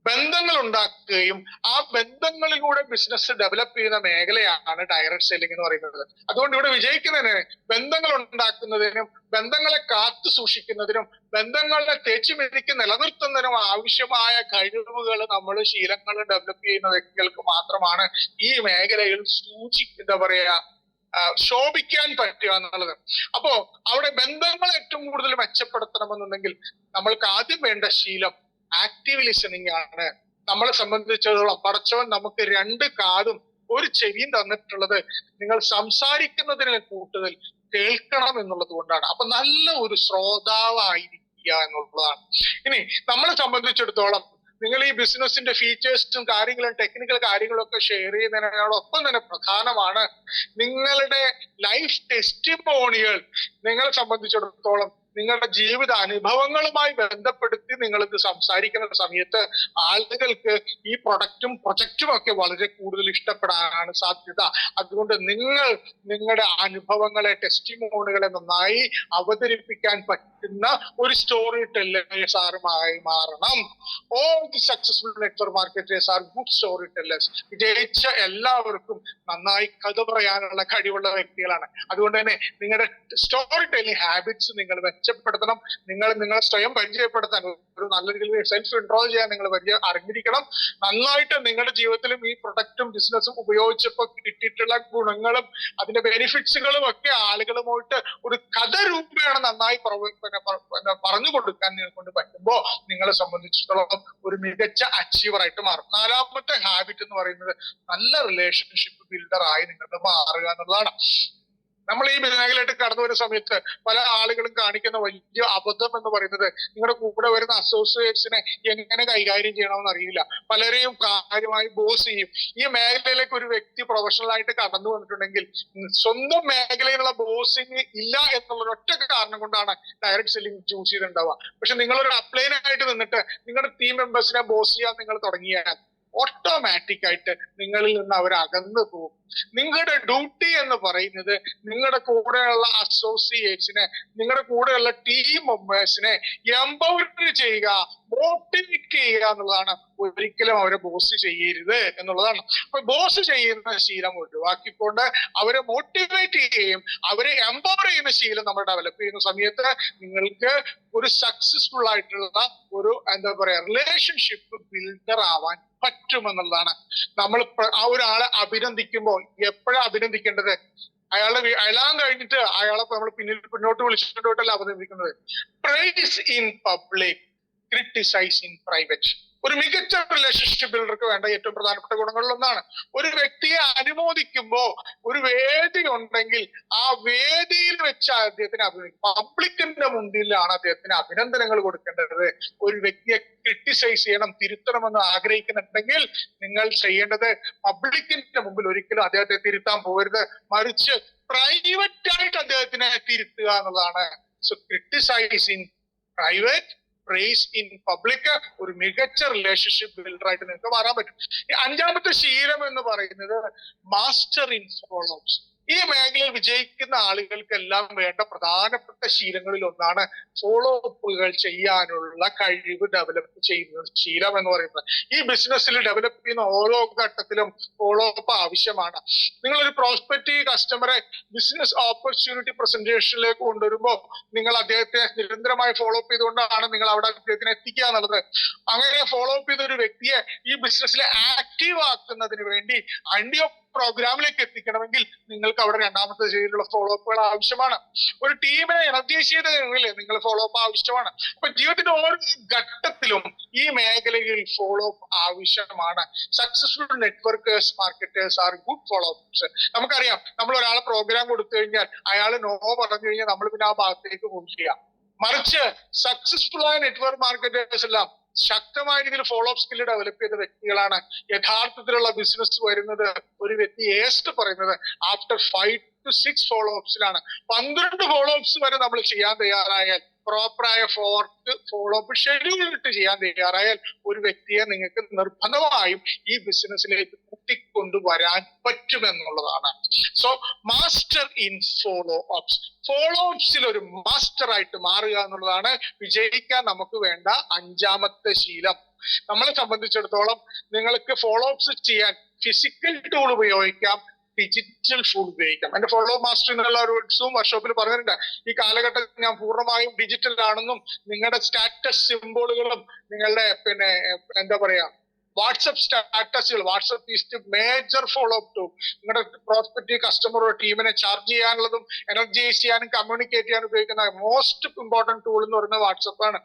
Speaker 1: ബന്ധങ്ങൾ ഉണ്ടാക്കുകയും ആ ബന്ധങ്ങളിലൂടെ ബിസിനസ് ഡെവലപ്പ് ചെയ്യുന്ന മേഖലയാണ് ഡയറക്ട് സെല്ലിംഗ് എന്ന് പറയുന്നത്. അതുകൊണ്ട് ഇവിടെ വിജയിക്കുന്നതിന് ബന്ധങ്ങൾ ഉണ്ടാക്കുന്നതിനും ബന്ധങ്ങളെ കാത്തു സൂക്ഷിക്കുന്നതിനും ബന്ധങ്ങളെ തേച്ചുമെതിക്ക് നിലനിർത്തുന്നതിനും ആവശ്യമായ കഴിവുകൾ നമ്മൾ ശീലങ്ങൾ ഡെവലപ്പ് ചെയ്യുന്ന വ്യക്തികൾക്ക് മാത്രമാണ് ഈ മേഖലയിൽ ശോഭിക്കാൻ പറ്റുക എന്നുള്ളത്. അപ്പോ അവിടെ ബന്ധങ്ങൾ ഏറ്റവും കൂടുതൽ മെച്ചപ്പെടുത്തണമെന്നുണ്ടെങ്കിൽ നമ്മൾക്ക് ആദ്യം വേണ്ട ശീലം ആക്റ്റീവ് ലിസണിങ് ആണ്. നമ്മളെ സംബന്ധിച്ചിടത്തോളം പടച്ചവൻ നമുക്ക് 2 കാതും 1 ചെവിയും തന്നിട്ടുള്ളത് നിങ്ങൾ സംസാരിക്കുന്നതിന് കൂടുതൽ കേൾക്കണം എന്നുള്ളത് കൊണ്ടാണ്. അപ്പൊ നല്ല ഒരു ശ്രോതാവായിരിക്കുക പഠിക്കുക എന്നുള്ളതാണ്. ഇനി നമ്മളെ സംബന്ധിച്ചിടത്തോളം നിങ്ങൾ ഈ ബിസിനസിന്റെ ഫീച്ചേഴ്സും കാര്യങ്ങളും ടെക്നിക്കൽ കാര്യങ്ങളും ഒക്കെ ഷെയർ ചെയ്യുന്നതിനോടൊപ്പം തന്നെ പ്രധാനമാണ് നിങ്ങളുടെ ലൈഫ് ടെസ്റ്റിമോണിയൽ. നിങ്ങളെ സംബന്ധിച്ചിടത്തോളം നിങ്ങളുടെ ജീവിത അനുഭവങ്ങളുമായി ബന്ധപ്പെടുത്തി നിങ്ങൾ ഇത് സംസാരിക്കുന്ന സമയത്ത് ആളുകൾക്ക് ഈ പ്രൊഡക്റ്റും പ്രൊജക്റ്റും ഒക്കെ വളരെ കൂടുതൽ ഇഷ്ടപ്പെടാനാണ് സാധ്യത. അതുകൊണ്ട് നിങ്ങൾ നിങ്ങളുടെ അനുഭവങ്ങളെ, ടെസ്റ്റിമോണികളെ നന്നായി അവതരിപ്പിക്കാൻ പറ്റുന്ന ഒരു സ്റ്റോറി ടെല്ലേഴ്സായി മാറണം. All the successful network marketers are good story tellers. വിജയിച്ച എല്ലാവർക്കും നന്നായി കഥ പറയാനുള്ള കഴിവുള്ള വ്യക്തികളാണ്. അതുകൊണ്ട് തന്നെ നിങ്ങളുടെ സ്റ്റോറി ടെല്ലിംഗ് ഹാബിറ്റ്സ് നിങ്ങൾ മെച്ചപ്പെടുത്തണം. നിങ്ങളെ സ്വയം പരിചയപ്പെടുത്താൻ, ഒരു നല്ല രീതിയിൽ സെൽഫ് കൺട്രോൾ ചെയ്യാൻ നിങ്ങൾ അറിഞ്ഞിരിക്കണം. നന്നായിട്ട് നിങ്ങളുടെ ജീവിതത്തിലും ഈ പ്രൊഡക്റ്റും ബിസിനസ്സും ഉപയോഗിച്ചപ്പോൾ കിട്ടിയിട്ടുള്ള ഗുണങ്ങളും അതിന്റെ ബെനിഫിറ്റ്സുകളും ഒക്കെ ആളുകളുമായിട്ട് ഒരു കഥ രൂപേണ നന്നായി പറഞ്ഞു കൊടുക്കാൻ കൊണ്ട് പറ്റുമ്പോൾ നിങ്ങളെ സംബന്ധിച്ചിടത്തോളം ഒരു മികച്ച അച്ചീവർ ആയിട്ട് മാറും. 4ാമത്തെ ഹാബിറ്റ് എന്ന് പറയുന്നത് നല്ല റിലേഷൻഷിപ്പ് ബിൽഡർ ആയി നിങ്ങൾക്ക് മാറുക എന്നുള്ളതാണ്. നമ്മൾ ഈ മേഖലയായിട്ട് കടന്നു വരുന്ന സമയത്ത് പല ആളുകളും കാണിക്കുന്ന വലിയ അബദ്ധം എന്ന് പറയുന്നത് നിങ്ങളുടെ കൂടെ വരുന്ന അസോസിയേറ്റ്സിനെ എങ്ങനെ കൈകാര്യം ചെയ്യണമെന്ന് അറിയില്ല. പലരെയും കാര്യമായി ബോസ് ചെയ്യും. ഈ മേഖലയിലേക്ക് ഒരു വ്യക്തി പ്രൊഫഷണൽ ആയിട്ട് കടന്നു വന്നിട്ടുണ്ടെങ്കിൽ സ്വന്തം മേഖലയിലുള്ള ബോസിങ് ഇല്ല എന്നുള്ള ഒറ്റ കാരണം കൊണ്ടാണ് ഡയറക്ട് സെല്ലിംഗ് ചൂസ് ചെയ്തിട്ടുണ്ടാവുക. പക്ഷെ നിങ്ങളൊരു അപ്ലൈനായിട്ട് നിന്നിട്ട് നിങ്ങളുടെ ടീം മെമ്പേഴ്സിനെ ബോസ് ചെയ്യാൻ നിങ്ങൾ തുടങ്ങിയാൽ ഓട്ടോമാറ്റിക് ആയിട്ട് നിങ്ങളിൽ നിന്ന് അവർ അകന്നു പോകും. നിങ്ങളുടെ ഡ്യൂട്ടി എന്ന് പറയുന്നത് നിങ്ങളുടെ കൂടെയുള്ള അസോസിയേറ്റ്സിനെ, നിങ്ങളുടെ കൂടെയുള്ള ടീം മെമ്പേഴ്സിനെ എംപവർ ചെയ്യുക, മോട്ടിവേറ്റ് ചെയ്യുക എന്നുള്ളതാണ്. ഒരിക്കലും അവരെ ബോസ് ചെയ്യരുത് എന്നുള്ളതാണ്. അപ്പൊ ബോസ് ചെയ്യുന്ന ശീലം ഒഴിവാക്കിക്കൊണ്ട് അവരെ മോട്ടിവേറ്റ് ചെയ്യുകയും അവരെ എംപവർ ചെയ്യുന്ന ശീലം നമ്മൾ ഡെവലപ്പ് ചെയ്യുന്ന സമയത്ത് നിങ്ങൾക്ക് ഒരു സക്സസ്ഫുൾ ആയിട്ടുള്ള ഒരു റിലേഷൻഷിപ്പ് ബിൽഡർ ആവാൻ പറ്റുമെന്നുള്ളതാണ്. നമ്മൾ ആ ഒരാളെ അഭിനന്ദിക്കുമ്പോൾ എപ്പോഴാണ് അഭിനന്ദിക്കേണ്ടത്? അയാളാൻ കഴിഞ്ഞിട്ട് അയാളെ നമ്മൾ പിന്നോട്ട് വിളിച്ചിട്ടല്ല അഭിനന്ദിക്കുന്നത്. Praise in public, criticise in private. ഒരു മികച്ച റിലേഷൻഷിപ്പ് ബിൽഡർക്ക് വേണ്ട ഏറ്റവും പ്രധാനപ്പെട്ട ഗുണങ്ങളിലൊന്നാണ് ഒരു വ്യക്തിയെ അനുമോദിക്കുമ്പോ ഒരു വേദി ഉണ്ടെങ്കിൽ ആ വേദിയിൽ വെച്ച് അദ്ദേഹത്തിന് അഭിനന്ദിക്കും. പബ്ലിക്കിന്റെ മുന്നിലാണ് അദ്ദേഹത്തിന് അഭിനന്ദനങ്ങൾ കൊടുക്കേണ്ടത്. ഒരു വ്യക്തിയെ ക്രിട്ടിസൈസ് ചെയ്യണം, തിരുത്തണമെന്ന് ആഗ്രഹിക്കുന്നുണ്ടെങ്കിൽ നിങ്ങൾ ചെയ്യേണ്ടത് പബ്ലിക്കിന്റെ മുമ്പിൽ ഒരിക്കലും അദ്ദേഹത്തെ തിരുത്താൻ പോകരുത്, മറിച്ച് പ്രൈവറ്റ് ആയിട്ട് അദ്ദേഹത്തിനെ തിരുത്തുക എന്നുള്ളതാണ്. So criticize in private, praise in public. ഒരു മികച്ച റിലേഷൻഷിപ്പ് ബിൽഡർ ആയിട്ട് നിങ്ങൾക്ക് മാറാൻ പറ്റും. 5ാമത്തെ ശീലം എന്ന് പറയുന്നത് മാസ്റ്റർ ഇൻ ഫോളോഅപ്സ്. ഈ മേഖലയിൽ വിജയിക്കുന്ന ആളുകൾക്കെല്ലാം വേണ്ട പ്രധാനപ്പെട്ട ശീലങ്ങളിൽ ഒന്നാണ് ഫോളോ അപ്പുകൾ ചെയ്യാനുള്ള കഴിവ് ഡെവലപ്പ് ചെയ്യുന്ന ശീലം എന്ന് പറയുന്നത്. ഈ ബിസിനസ്സിൽ ഡെവലപ്പ് ചെയ്യുന്ന ഓരോ ഘട്ടത്തിലും ഫോളോ അപ്പ് ആവശ്യമാണ്. നിങ്ങളൊരു പ്രോസ്പെക്റ്റീവ് കസ്റ്റമറെ ബിസിനസ് ഓപ്പർച്യൂണിറ്റി പ്രസന്റേഷനിലേക്ക് കൊണ്ടുവരുമ്പോൾ നിങ്ങൾ അദ്ദേഹത്തെ നിരന്തരമായി ഫോളോ അപ്പ് ചെയ്തുകൊണ്ടാണ് നിങ്ങൾ അവിടെ അദ്ദേഹത്തിനെ എത്തിക്കുക എന്നുള്ളത്. അങ്ങനെ ഫോളോ അപ്പ് ചെയ്ത ഒരു വ്യക്തിയെ ഈ ബിസിനസ്സിൽ ആക്റ്റീവ് ആക്കുന്നതിന് വേണ്ടി പ്രോഗ്രാമിലേക്ക് എത്തിക്കണമെങ്കിൽ നിങ്ങൾക്ക് അവിടെ 2ാമത്തെ രീതിയിലുള്ള ഫോളോ അപ്പുകൾ ആവശ്യമാണ്. ഒരു ടീമിനെ എനർജൈസ് ചെയ്തതിൽ നിങ്ങൾ ഫോളോ അപ്പ് ആവശ്യമാണ്. അപ്പൊ ജീവിതത്തിന്റെ ഓരോ ഘട്ടത്തിലും ഈ മേഖലയിൽ ഫോളോ അപ്പ് ആവശ്യമാണ്. Successful networkers, marketers are good follow ups. നമുക്കറിയാം, നമ്മൾ ഒരാളെ പ്രോഗ്രാം കൊടുത്തു കഴിഞ്ഞാൽ അയാൾ നോ പറഞ്ഞു കഴിഞ്ഞാൽ നമ്മൾ പിന്നെ ആ ഭാഗത്തേക്ക് പോകില്ല. മറിച്ച് സക്സസ്ഫുൾ ആയ നെറ്റ്വർക്ക് മാർക്കറ്റേഴ്സ് എല്ലാം ശക്തമായ രീതിയിൽ ഫോളോ അപ്പ് സ്കില്ല് ഡെവലപ്പ് ചെയ്ത വ്യക്തികളാണ്. യഥാർത്ഥത്തിലുള്ള ബിസിനസ് വരുന്നത് ഒരു വ്യക്തി ഏസ്റ്റ് പറയുന്നത് ആഫ്റ്റർ 5 to 6 ഫോളോ അപ്സിലാണ്. 12 ഫോളോ അപ്സ് വരെ നമ്മൾ ചെയ്യാൻ തയ്യാറായാൽ, പ്രോപ്പറായ 4th ഫോളോ അപ്പ് ഷെഡ്യൂൾ ഇട്ട് ചെയ്യാൻ തയ്യാറായാൽ ഒരു വ്യക്തിയെ നിങ്ങൾക്ക് നിർബന്ധമായും ഈ ബിസിനസ്സിലേക്ക് കൂട്ടിക്കൊണ്ടുവരാൻ പറ്റുമെന്നുള്ളതാണ്. So master in follow ups. Follow അപ്സിൽ ഒരു മാസ്റ്റർ ആയിട്ട് മാറുക എന്നുള്ളതാണ് വിജയിക്കാൻ നമുക്ക് വേണ്ട 5ാമത്തെ ശീലം. നമ്മളെ സംബന്ധിച്ചിടത്തോളം നിങ്ങൾക്ക് ഫോളോ അപ്സ് ചെയ്യാൻ ഫിസിക്കൽ ടൂൾ ഉപയോഗിക്കാം, ഡിജിറ്റൽ ടൂൾ ഉപയോഗിക്കാം. എന്റെ ഫോളോ മാസ്റ്റർ എന്നുള്ള ഒരു സൂം വർക്ക്ഷോപ്പിൽ പറഞ്ഞിട്ടുണ്ട്. ഈ കാലഘട്ടത്തിൽ ഞാൻ പൂർണ്ണമായും ഡിജിറ്റൽ ആണെന്നും നിങ്ങളുടെ സ്റ്റാറ്റസ് സിംബോളുകളും നിങ്ങളുടെ വാട്സപ്പ് സ്റ്റാറ്റസുകൾ, WhatsApp is major follow up tool. നിങ്ങളുടെ പ്രോസ്പെക്റ്റീവ് കസ്റ്റമറോ ടീമിനെ ചാർജ് ചെയ്യാനുള്ളതും എനർജൈസ് ചെയ്യാനും കമ്മ്യൂണിക്കേറ്റ് ചെയ്യാനും ഉപയോഗിക്കുന്ന മോസ്റ്റ് ഇമ്പോർട്ടന്റ് ടൂൾ എന്ന് പറയുന്നത് വാട്സപ്പാണ്.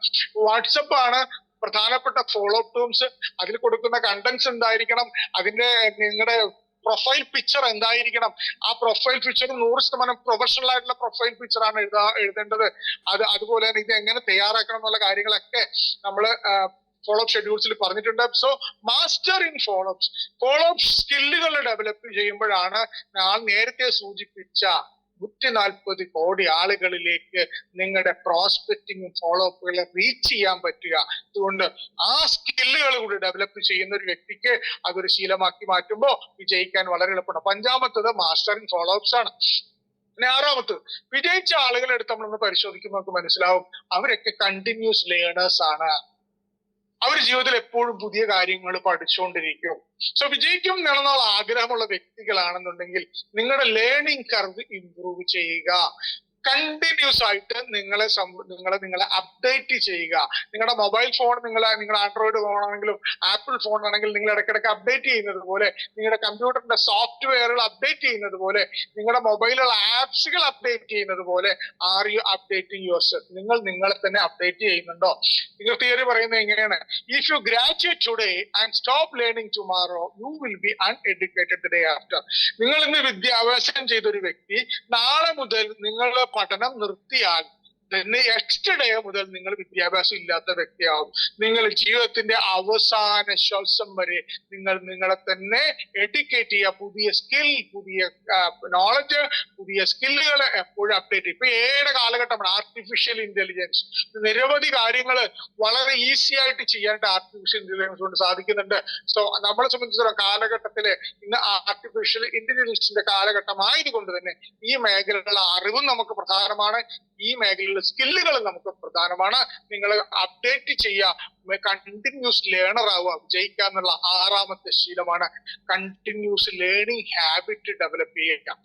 Speaker 1: വാട്സപ്പാണ് പ്രധാനപ്പെട്ട ഫോളോ അപ്പ് ടൂൾസ്. അതിൽ കൊടുക്കുന്ന കണ്ടന്റ്സ് എന്തായിരിക്കണം, അതിന്റെ നിങ്ങളുടെ പ്രൊഫൈൽ പിക്ചർ എന്തായിരിക്കണം, ആ പ്രൊഫൈൽ പിക്ചർ 100% പ്രൊഫഷണൽ ആയിട്ടുള്ള പ്രൊഫൈൽ പിക്ചറാണ് എഴുതേണ്ടത്. അതുപോലെ തന്നെ ഇത് എങ്ങനെ തയ്യാറാക്കണം എന്നുള്ള കാര്യങ്ങളൊക്കെ നമ്മൾ ഫോളോ അപ്പ് ഷെഡ്യൂൾസിൽ പറഞ്ഞിട്ടുണ്ട്. So master in follow up സ്കില്ലുകൾ ഡെവലപ്പ് ചെയ്യുമ്പോഴാണ് ഞാൻ നേരത്തെ സൂചിപ്പിച്ച 140 കോടി ആളുകളിലേക്ക് നിങ്ങളുടെ പ്രോസ്പെക്റ്റിംഗും ഫോളോ അപ്പുകളെ റീച്ച് ചെയ്യാൻ പറ്റുക. അതുകൊണ്ട് ആ സ്കില്ലുകൾ കൂടി ഡെവലപ്പ് ചെയ്യുന്ന ഒരു വ്യക്തിക്ക് അതൊരു ശീലമാക്കി മാറ്റുമ്പോൾ വിജയിക്കാൻ വളരെ എളുപ്പമാണ്. 5ാമത്തത് മാസ്റ്റർ ഇൻ ഫോളോ അപ്സ് ആണ്. പിന്നെ 6ാമത്തത്, വിജയിച്ച ആളുകളെ എടുത്ത് നമ്മളൊന്ന് പരിശോധിക്കുമ്പോൾ നമുക്ക് മനസ്സിലാവും അവരൊക്കെ കണ്ടിന്യൂസ് ലേണേഴ്സ് ആണ്. അവർ ജീവിതത്തിൽ എപ്പോഴും പുതിയ കാര്യങ്ങൾ പഠിച്ചുകൊണ്ടിരിക്കും. സോ വിജയിക്കും എന്നുള്ള ആഗ്രഹമുള്ള വ്യക്തികളാണെന്നുണ്ടെങ്കിൽ നിങ്ങളുടെ ലേണിംഗ് കർവ് ഇംപ്രൂവ് ചെയ്യുക. കണ്ടിന്യൂസ് ആയിട്ട് നിങ്ങളെ അപ്ഡേറ്റ് ചെയ്യുക. നിങ്ങളുടെ മൊബൈൽ ഫോൺ നിങ്ങൾ ആൻഡ്രോയിഡ് ഫോൺ ആണെങ്കിലും ആപ്പിൾ ഫോൺ ആണെങ്കിലും നിങ്ങൾ ഇടയ്ക്കിടയ്ക്ക് അപ്ഡേറ്റ് ചെയ്യുന്നത് പോലെ, നിങ്ങളുടെ കമ്പ്യൂട്ടറിന്റെ സോഫ്റ്റ്വെയറുകൾ അപ്ഡേറ്റ് ചെയ്യുന്നത് പോലെ, നിങ്ങളുടെ മൊബൈലുള്ള ആപ്സുകൾ അപ്ഡേറ്റ് ചെയ്യുന്നത് പോലെ are you updating your self? നിങ്ങൾ നിങ്ങളെ തന്നെ അപ്ഡേറ്റ് ചെയ്യുന്നുണ്ടോ? നിങ്ങൾ തിയറി പറയുന്നത് എങ്ങനെയാണ്? If you graduate today and stop learning tomorrow you will be uneducated the day after. നിങ്ങൾ ഇന്ന് വിദ്യാഭ്യാസം ചെയ്തൊരു വ്യക്തി നാളെ മുതൽ നിങ്ങൾ പഠനം നിർത്തിയാൽ നെക്സ്റ്റ് ഡേ മുതൽ നിങ്ങൾ വിദ്യാഭ്യാസം ഇല്ലാത്ത വ്യക്തിയാവും. നിങ്ങൾ ജീവിതത്തിന്റെ അവസാന ശ്വാസം വരെ നിങ്ങളെ തന്നെ എഡ്യൂക്കേറ്റ് ചെയ്യുക. പുതിയ സ്കിൽ, പുതിയ നോളജ്, പുതിയ സ്കില്ലുകൾ എപ്പോഴും അപ്ഡേറ്റ് ചെയ്യും. ഇപ്പൊ ഏയുടെ കാലഘട്ടമാണ് ആർട്ടിഫിഷ്യൽ ഇന്റലിജൻസ്. നിരവധി കാര്യങ്ങൾ വളരെ ഈസി ആയിട്ട് ചെയ്യാനായിട്ട് ആർട്ടിഫിഷ്യൽ ഇന്റലിജൻസ് കൊണ്ട് സാധിക്കുന്നുണ്ട്. സോ നമ്മളെ സംബന്ധിച്ചിടത്തോളം കാലഘട്ടത്തില് ഇന്ന് ആർട്ടിഫിഷ്യൽ ഇന്റലിജൻസിന്റെ കാലഘട്ടമായതുകൊണ്ട് തന്നെ ഈ മേഖലയിലുള്ള അറിവും നമുക്ക് പ്രധാനമാണ്, ഈ മേഖലയിലുള്ള സ്കില്ലുകൾ നമുക്ക് പ്രധാനമാണ്. നിങ്ങൾ അപ്ഡേറ്റ് ചെയ്യുക, കണ്ടിന്യൂസ് ലേണർ ആവുക. വിജയിക്കുക എന്നുള്ള 6ാമത്തെ ശീലമാണ് കണ്ടിന്യൂസ് ലേണിംഗ് ഹാബിറ്റ് ഡെവലപ്പ് ചെയ്യുക.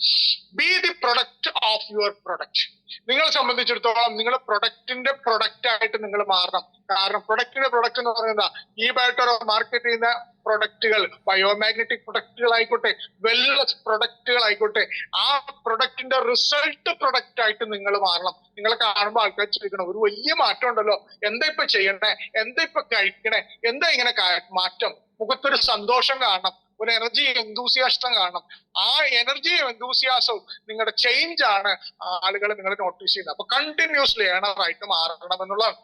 Speaker 1: Be the product of your product. നിങ്ങളെ സംബന്ധിച്ചിടത്തോളം നിങ്ങളുടെ പ്രൊഡക്റ്റിന്റെ പ്രൊഡക്റ്റ് ആയിട്ട് നിങ്ങൾ മാറണം. കാരണം പ്രൊഡക്റ്റിന്റെ പ്രൊഡക്റ്റ് എന്ന് പറയുന്നത് ഈ ബയോട്ടറോ മാർക്കറ്റ് ചെയ്യുന്ന പ്രൊഡക്റ്റുകൾ, ബയോമാഗ്നറ്റിക് പ്രൊഡക്റ്റുകൾ ആയിക്കോട്ടെ, വെൽനസ് പ്രൊഡക്റ്റുകൾ ആയിക്കോട്ടെ, ആ പ്രൊഡക്റ്റിന്റെ റിസൾട്ട് പ്രൊഡക്റ്റ് ആയിട്ട് നിങ്ങൾ മാറണം. നിങ്ങളെ കാണുമ്പോൾ ആൾക്കാർ ചോദിക്കണം, ഒരു വലിയ മാറ്റം ഉണ്ടല്ലോ, എന്താ ഇപ്പൊ ചെയ്യണേ, എന്താ ഇപ്പൊ കഴിക്കണേ, എന്താ ഇങ്ങനെ മാറ്റം? മുഖത്തൊരു സന്തോഷം കാണണം, ഒരു എനർജി എന്തൂസിയാസം കാണണം. ആ എനർജിയും എന്തൂസിയാസവും നിങ്ങളുടെ ചേഞ്ച് ആണ് ആളുകൾ നിങ്ങൾ നോട്ടീസ് ചെയ്യുന്നത്. അപ്പൊ കണ്ടിന്യൂസ് ലേണർ ആയിട്ട് മാറണം എന്നുള്ളതാണ്.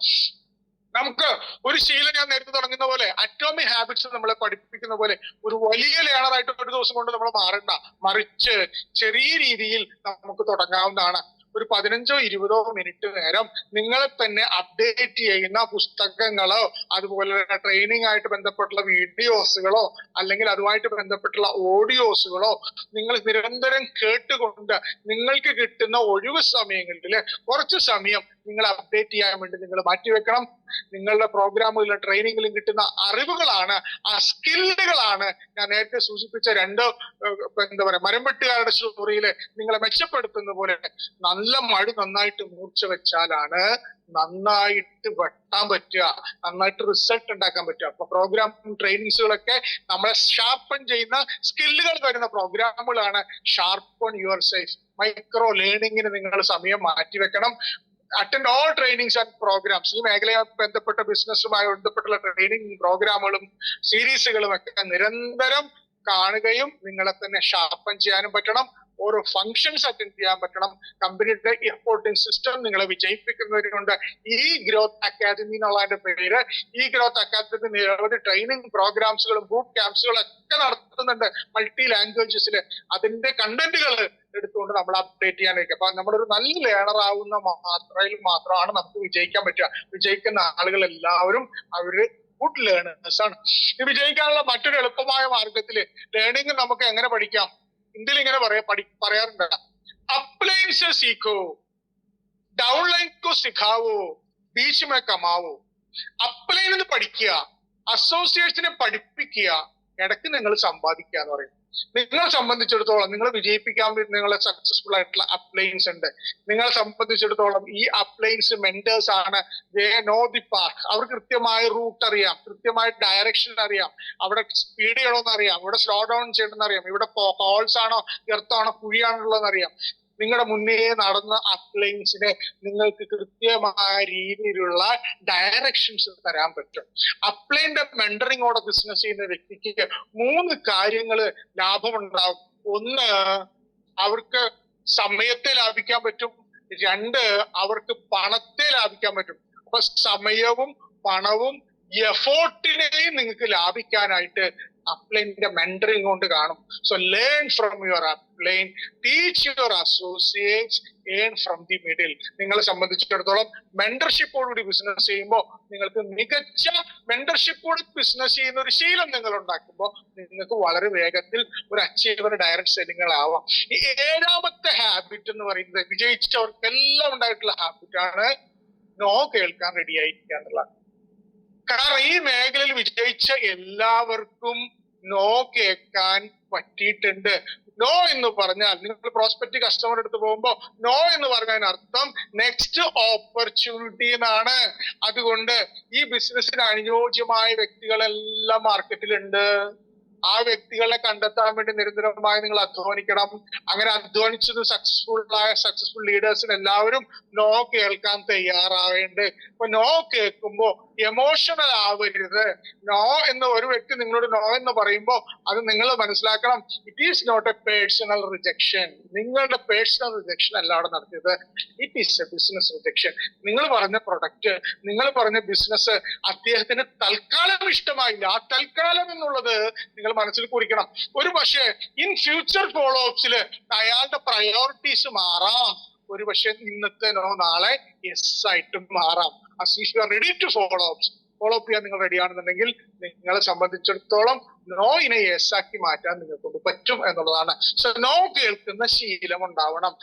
Speaker 1: നമുക്ക് ഒരു ശീലം ഞാൻ നേരത്തെ തുടങ്ങുന്ന പോലെ അറ്റോമിക് ഹാബിറ്റ്സ് നമ്മളെ പഠിപ്പിക്കുന്ന പോലെ ഒരു വലിയ ലേണറായിട്ട് ഒരു ദിവസം കൊണ്ട് നമ്മൾ മാറണ്ട, മറിച്ച് ചെറിയ രീതിയിൽ നമുക്ക് തുടങ്ങാവുന്നതാണ്. ഒരു 15-20 മിനിറ്റ് നേരം നിങ്ങളെ തന്നെ അപ്ഡേറ്റ് ചെയ്യുന്ന പുസ്തകങ്ങളോ അതുപോലെ ട്രെയിനിങ് ആയിട്ട് ബന്ധപ്പെട്ടുള്ള വീഡിയോസുകളോ അല്ലെങ്കിൽ അതുമായിട്ട് ബന്ധപ്പെട്ടുള്ള ഓഡിയോസുകളോ നിങ്ങൾ നിരന്തരം കേട്ടുകൊണ്ട് നിങ്ങൾക്ക് കിട്ടുന്ന ഒഴിവ് സമയങ്ങളിൽ കുറച്ച് സമയം നിങ്ങൾ അപ്ഡേറ്റ് ചെയ്യാൻ വേണ്ടി നിങ്ങൾ മാറ്റിവെക്കണം. നിങ്ങളുടെ പ്രോഗ്രാമുകളിലും ട്രെയിനിങ്ങിലും കിട്ടുന്ന അറിവുകളാണ്, ആ സ്കില്ലുകളാണ് ഞാൻ നേരത്തെ സൂചിപ്പിച്ച 2 മരംവെട്ടുകാരുടെ സ്റ്റോറിയിൽ നിങ്ങളെ മെച്ചപ്പെടുത്തുന്ന പോലെ നല്ല മഴ നന്നായിട്ട് മൂർച്ച വെച്ചാലാണ് നന്നായിട്ട് വെട്ടാൻ പറ്റുക, നന്നായിട്ട് റിസൾട്ട് ഉണ്ടാക്കാൻ പറ്റുക. അപ്പൊ പ്രോഗ്രാം ട്രെയിനിങ്സുകളൊക്കെ നമ്മളെ ഷാർപ്പൺ ചെയ്യുന്ന സ്കില്ലുകൾ വരുന്ന പ്രോഗ്രാമുകളാണ്. Sharpen yourself. മൈക്രോ ലേണിംഗിന് നിങ്ങൾ സമയം മാറ്റിവെക്കണം. Attend all trainings and programmes. ഈ മേഖലയുമായി ബന്ധപ്പെട്ട ബിസിനസ്സുമായി ബന്ധപ്പെട്ടുള്ള ട്രെയിനിങ് പ്രോഗ്രാമുകളും സീരീസുകളും ഒക്കെ നിരന്തരം കാണുകയും നിങ്ങളെ തന്നെ ഷാർപ്പൺ ചെയ്യാനും പറ്റണം. ഓരോ ഫങ്ഷൻസ് അറ്റൻഡ് ചെയ്യാൻ പറ്റണം. കമ്പനിയുടെ റിപ്പോർട്ടിംഗ് സിസ്റ്റം നിങ്ങളെ വിജയിപ്പിക്കുന്നവരുണ്ട്. ഈ ഗ്രോത്ത് അക്കാദമി എന്നുള്ളതിന്റെ പേര്. ഈ ഗ്രോത്ത് അക്കാദമി നിരവധി ട്രെയിനിങ് പ്രോഗ്രാംസുകളും ബൂട്ട് ക്യാമ്പ്സുകളും ഒക്കെ നടത്തുന്നുണ്ട് മൾട്ടി ലാംഗ്വേജസിൽ. അതിന്റെ കണ്ടന്റുകൾ എടുത്തുകൊണ്ട് നമ്മൾ അപ്ഡേറ്റ് ചെയ്യാനായിരിക്കും. അപ്പൊ നമ്മളൊരു നല്ല ലേണർ ആവുന്ന മാത്രമാണ് നമുക്ക് വിജയിക്കാൻ പറ്റുക. വിജയിക്കുന്ന ആളുകൾ എല്ലാവരും അവര് ഗുഡ് ലേണേഴ്സ് ആണ്. ഈ വിജയിക്കാനുള്ള മറ്റൊരു എളുപ്പമായ മാർഗത്തില് ലേണിംഗ് നമുക്ക് എങ്ങനെ പഠിക്കാം? ഇന്ത്യയിൽ ഇങ്ങനെ പറയാറുണ്ട്, അപ്ലൈൻ സെ സീഖോ, ഡൗൺലൈൻ കോ സിഖാവോ, ബീച്ച് മേ കമാവോ. അപ്ലൈൻ എന്ന് പഠിക്കുക, അസോസിയേറ്റ്സിനെ പഠിപ്പിക്കുക, ഇടയ്ക്ക് നിങ്ങൾ സമ്പാദിക്കുക എന്ന് പറയും. നിങ്ങളെ സംബന്ധിച്ചിടത്തോളം നിങ്ങൾ വിജയിപ്പിക്കാൻ വേണ്ടി നിങ്ങളെ സക്സസ്ഫുൾ ആയിട്ടുള്ള അപ്ലൈൻസ് ഉണ്ട്. നിങ്ങളെ സംബന്ധിച്ചിടത്തോളം ഈ അപ്ലൈൻസ് മെന്റേഴ്സ് ആണ്. They know the path. അവർ കൃത്യമായ റൂട്ട് അറിയാം, കൃത്യമായ ഡയറക്ഷൻ അറിയാം, അവിടെ സ്പീഡ് ചെയ്യണമെന്ന് അറിയാം, ഇവിടെ സ്ലോ ഡൗൺ ചെയ്യണമെന്ന് അറിയാം, ഇവിടെ ഹോൾസ് ആണോ എർത്താണോ കുഴിയാണുള്ളതെന്ന് അറിയാം. നിങ്ങളുടെ മുന്നേ നടന്ന അപ്ലൈൻസിനെ നിങ്ങൾക്ക് കൃത്യമായ രീതിയിലുള്ള ഡയറക്ഷൻസ് തരാൻ പറ്റും. അപ്ലൈന്റെ മെന്ററിങ്ങോടെ ബിസിനസ് ചെയ്യുന്ന വ്യക്തിക്ക് 3 കാര്യങ്ങൾ ലാഭമുണ്ടാവും. ഒന്ന്, അവർക്ക് സമയത്തെ ലാഭിക്കാൻ പറ്റും. 2, അവർക്ക് പണത്തെ ലാഭിക്കാൻ പറ്റും. അപ്പൊ സമയവും പണവും എഫോർട്ടിനെയും നിങ്ങൾക്ക് ലാഭിക്കാനായിട്ട് അപ്ലൈന്റെ മെന്ററിങ് കൊണ്ട് കാണും. So learn from your upline, teach your associates, earn from the middle. നിങ്ങളെ സംബന്ധിച്ചിടത്തോളം മെന്റർഷിപ്പോടുകൂടി ബിസിനസ് ചെയ്യുമ്പോൾ നിങ്ങൾക്ക് മികച്ച മെന്റർഷിപ്പോട് ബിസിനസ് ചെയ്യുന്ന ഒരു ശീലം നിങ്ങൾ ഉണ്ടാക്കുമ്പോൾ നിങ്ങൾക്ക് വളരെ വേഗത്തിൽ ഒരു അച്ചീവർ ഡയറക്ട് സെല്ലിങ്ങളാവാം. ഈ 7ാമത്തെ ഹാബിറ്റ് എന്ന് പറയുന്നത് വിജയിച്ചവർക്കെല്ലാം ഉണ്ടായിട്ടുള്ള ഹാബിറ്റാണ് നോ കേൾക്കാൻ റെഡി ആയിരിക്കുക എന്നുള്ളത്. കാരണം ഈ മേഖലയിൽ വിജയിച്ച എല്ലാവർക്കും നോ കേൾക്കാൻ പറ്റിയിട്ടുണ്ട്. നോ എന്ന് പറഞ്ഞാൽ നിങ്ങൾ പ്രോസ്പെക്റ്റ് കസ്റ്റമർ എടുത്ത് പോകുമ്പോൾ നോ എന്ന് പറഞ്ഞതിന് അർത്ഥം നെക്സ്റ്റ് ഓപ്പർച്യൂണിറ്റി എന്നാണ്. അതുകൊണ്ട് ഈ ബിസിനസ്സിന് അനുയോജ്യമായ വ്യക്തികളെല്ലാം മാർക്കറ്റിലുണ്ട്. ആ വ്യക്തികളെ കണ്ടെത്താൻ വേണ്ടി നിരന്തരമായി നിങ്ങൾ അധ്വാനിക്കണം. അങ്ങനെ അധ്വാനിച്ചത് സക്സസ്ഫുൾ ലീഡേഴ്സിന് എല്ലാവരും നോ കേൾക്കാൻ തയ്യാറാവേണ്ടത്. ഇപ്പൊ നോ കേൾക്കുമ്പോ എമോഷണൽ ആവരുത്. നോ എന്ന് ഒരു വ്യക്തി നിങ്ങളോട് നോ എന്ന് പറയുമ്പോൾ അത് നിങ്ങൾ മനസ്സിലാക്കണം, it is not a personal rejection. നിങ്ങളുടെ പേഴ്സണൽ റിജക്ഷൻ അല്ല അവിടെ നടത്തിയത്, it is a business rejection. നിങ്ങൾ പറഞ്ഞ പ്രൊഡക്റ്റ്, നിങ്ങൾ പറഞ്ഞ ബിസിനസ് അദ്ദേഹത്തിന് തൽക്കാലം ഇഷ്ടമായില്ല. ആ തൽക്കാലം എന്നുള്ളത് നിങ്ങൾ മനസ്സിൽ കുറിക്കണം. ഒരു പക്ഷേ ഇൻ ഫ്യൂച്ചർ ഫോളോ അപ്സിൽ അയാളുടെ പ്രയോറിറ്റീസ് മാറാം. ഒരു പക്ഷെ ഇന്നത്തെ നോ നാളെ യെസ് ആയിട്ടും മാറാം. റെഡി ടു ഫോളോ അപ്പ് ചെയ്യാൻ നിങ്ങൾ റെഡി ആണെന്നുണ്ടെങ്കിൽ നിങ്ങളെ സംബന്ധിച്ചിടത്തോളം നോയിനെ യെസ് ആക്കി മാറ്റാൻ നിങ്ങൾക്ക് കൊണ്ട് പറ്റും എന്നുള്ളതാണ്. സോ നോ കേൾക്കുന്ന ശീലം ഉണ്ടാവണം.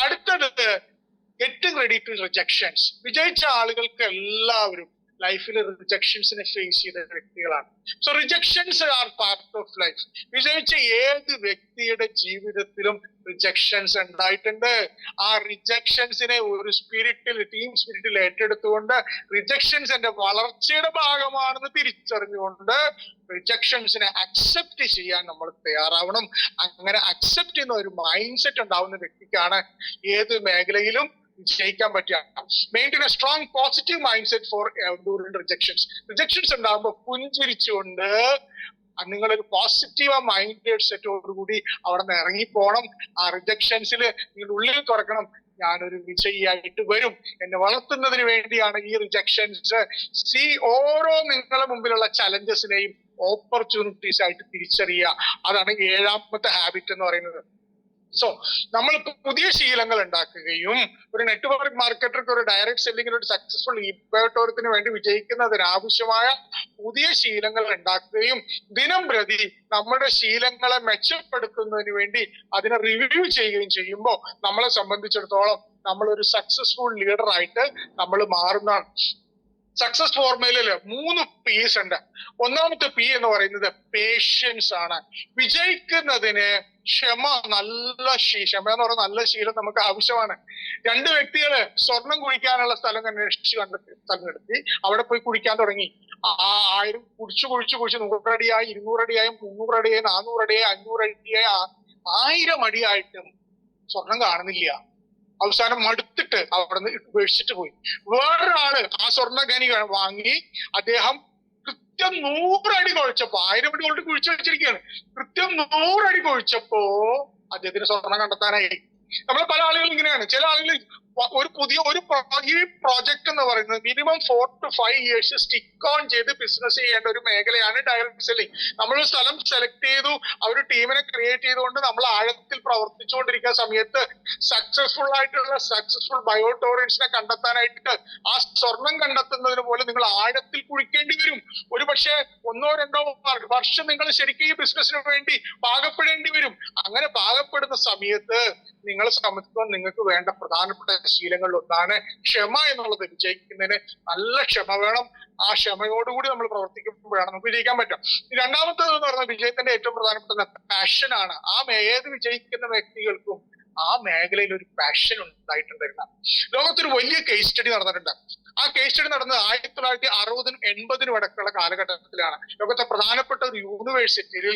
Speaker 1: അടുത്തത് ഗെറ്റിംഗ് റെഡി ടു റിജക്ഷൻസ്. വിജയിച്ച ആളുകൾക്ക് എല്ലാവരും ലൈഫിൽ റിജക്ഷൻസിനെ ഫേസ് ചെയ്ത വ്യക്തികളാണ്. So rejections are part of life. വിജയിച്ച ഏത് വ്യക്തിയുടെ ജീവിതത്തിലും റിജക്ഷൻസ് ഉണ്ടായിട്ടുണ്ട്. ആ റിജക്ഷൻസിനെ ഒരു ടീം സ്പിരിറ്റിൽ ഏറ്റെടുത്തുകൊണ്ട് റിജക്ഷൻസ് എന്റെ വളർച്ചയുടെ ഭാഗമാണെന്ന് തിരിച്ചറിഞ്ഞുകൊണ്ട് റിജക്ഷൻസിനെ അക്സെപ്റ്റ് ചെയ്യാൻ നമ്മൾ തയ്യാറാവണം. അങ്ങനെ അക്സെപ്റ്റ് ചെയ്യുന്ന ഒരു മൈൻഡ് സെറ്റ് ഉണ്ടാവുന്ന വ്യക്തിക്കാണ് ഏത് മേഖലയിലും വിജയിക്കാൻ പറ്റുക. Maintain a strong positive mind set for enduring rejections. Rejections ഉണ്ടാകുമ്പോൾ പുഞ്ചിരിച്ചുകൊണ്ട് നിങ്ങളൊരു പോസിറ്റീവ് മൈൻഡ് സെറ്റോടുകൂടി അവിടെ നിന്ന് ഇറങ്ങിപ്പോണം. ആ റിജക്ഷൻസിൽ നിങ്ങളുടെ ഉള്ളിൽ തുറക്കണം, ഞാനൊരു വിജയിയായിട്ട് വരും, എന്നെ വളർത്തുന്നതിന് വേണ്ടിയാണ് ഈ റിജക്ഷൻസ്. ഓരോ നിങ്ങളുടെ മുമ്പിലുള്ള ചലഞ്ചസിനെയും ഓപ്പർച്യൂണിറ്റീസ് ആയിട്ട് തിരിച്ചറിയുക. അതാണ് 7ാമത്തെ ഹാബിറ്റ് എന്ന് പറയുന്നത്. സോ നമ്മൾ പുതിയ ശീലങ്ങൾ ഉണ്ടാക്കുകയും ഒരു നെറ്റ്വർക്ക് മാർക്കറ്റർക്ക്, ഒരു ഡയറക്ട് സെല്ലിങ്ങിന്, ഒരു സക്സസ്ഫുൾ ഇബേട്ടോറത്തിന് വേണ്ടി വിജയിക്കുന്നതിന് ആവശ്യമായ പുതിയ ശീലങ്ങൾ ഉണ്ടാക്കുകയും ദിനം പ്രതി നമ്മുടെ ശീലങ്ങളെ മെച്ചപ്പെടുത്തുന്നതിന് വേണ്ടി അതിനെ റിവ്യൂ ചെയ്യുകയും ചെയ്യുമ്പോൾ നമ്മളെ സംബന്ധിച്ചിടത്തോളം നമ്മൾ ഒരു സക്സസ്ഫുൾ ലീഡർ ആയിട്ട് നമ്മൾ മാറുന്നതാണ്. സക്സസ് ഫോർമുലയില് 3 P's ഉണ്ട്. 1ാമത്തെ P എന്ന് പറയുന്നത് പേഷ്യൻസ് ആണ്. വിജയിക്കുന്നതിന് ക്ഷമ എന്ന് പറയുന്ന നല്ല ശീലം നമുക്ക് ആവശ്യമാണ്. 2 വ്യക്തികള് സ്വർണം കുഴിക്കാനുള്ള സ്ഥലം കണ്ടെത്തി അവിടെ പോയി കുഴിക്കാൻ തുടങ്ങി. 1000 കുഴിച്ചു 100 അടിയായി, 200 അടിയായി, 300 അടിയായി, 400 അടിയായി, 500 അടിയായി, 1000 അടിയായിട്ടും സ്വർണം കാണുന്നില്ല. അവസാനം മടുത്തിട്ട് അവിടെ നിന്ന് ഉപേക്ഷിച്ചിട്ട് പോയി. വേറൊരാള് ആ സ്വർണ്ണ ഖനി വാങ്ങി അദ്ദേഹം കൃത്യം 100 അടി കുഴിച്ചപ്പോ, 1000 അടി കൊണ്ട് കുഴിച്ചു വെച്ചിരിക്കുകയാണ്, കൃത്യം 100 അടി കുഴിച്ചപ്പോ അദ്ദേഹത്തിന് സ്വർണം കണ്ടെത്താനായി. നമ്മൾ പല ആളുകളും ഇങ്ങനെയാണ്. ചില ആളുകൾ ഒരു ഈ പ്രോജക്ട് എന്ന് പറയുന്നത് minimum 4 to 5 years stick on ചെയ്ത് ബിസിനസ് ചെയ്യേണ്ട ഒരു മേഖലയാണ് ഡയറക്ട് സെല്ലിംഗ്. നമ്മളൊരു സ്ഥലം സെലക്ട് ചെയ്തു, അവർ ടീമിനെ ക്രിയേറ്റ് ചെയ്തുകൊണ്ട് നമ്മൾ ആഴത്തിൽ പ്രവർത്തിച്ചുകൊണ്ടിരിക്കുന്ന സമയത്ത് സക്സസ്ഫുൾ ബയോടോറൻസിനെ കണ്ടെത്താനായിട്ട് ആ സ്വർണം കണ്ടെത്തുന്നതിന് പോലെ നിങ്ങൾ ആഴത്തിൽ കുഴിക്കേണ്ടി വരും. ഒരു പക്ഷേ 1-2 വർഷം നിങ്ങൾ ശരിക്കും ഈ ബിസിനസ്സിന് വേണ്ടി പാകപ്പെടേണ്ടി വരും. അങ്ങനെ പാകപ്പെടുന്ന സമയത്ത് നിങ്ങളെ സംബന്ധിച്ചിടത്തോളം നിങ്ങൾക്ക് വേണ്ട പ്രധാനപ്പെട്ട ശീലങ്ങളിൽ ഒന്നാണ് ക്ഷമ എന്നുള്ളത്. വിജയിക്കുന്നതിന് നല്ല ക്ഷമ വേണം. ആ ക്ഷമയോടുകൂടി നമ്മൾ പ്രവർത്തിക്കുമ്പോഴാണ് നമുക്ക് വിജയിക്കാൻ പറ്റും. 2ാമത്തേത് എന്ന് പറഞ്ഞാൽ വിജയത്തിന്റെ ഏറ്റവും പ്രധാനപ്പെട്ട പാഷനാണ്. ഏത് വിജയിക്കുന്ന വ്യക്തികൾക്കും ആ മേഖലയിൽ ഒരു പാഷൻ ഉണ്ടായിട്ടുണ്ടായിരുന്ന ലോകത്തൊരു വലിയ കേസ് സ്റ്റഡി നടന്നിട്ടുണ്ട്. ആ കേസ് സ്റ്റഡി നടന്നത് 1960-നും 80-നും ഇടയ്ക്കുള്ള കാലഘട്ടത്തിലാണ്. ലോകത്തെ പ്രധാനപ്പെട്ട ഒരു യൂണിവേഴ്സിറ്റിയിൽ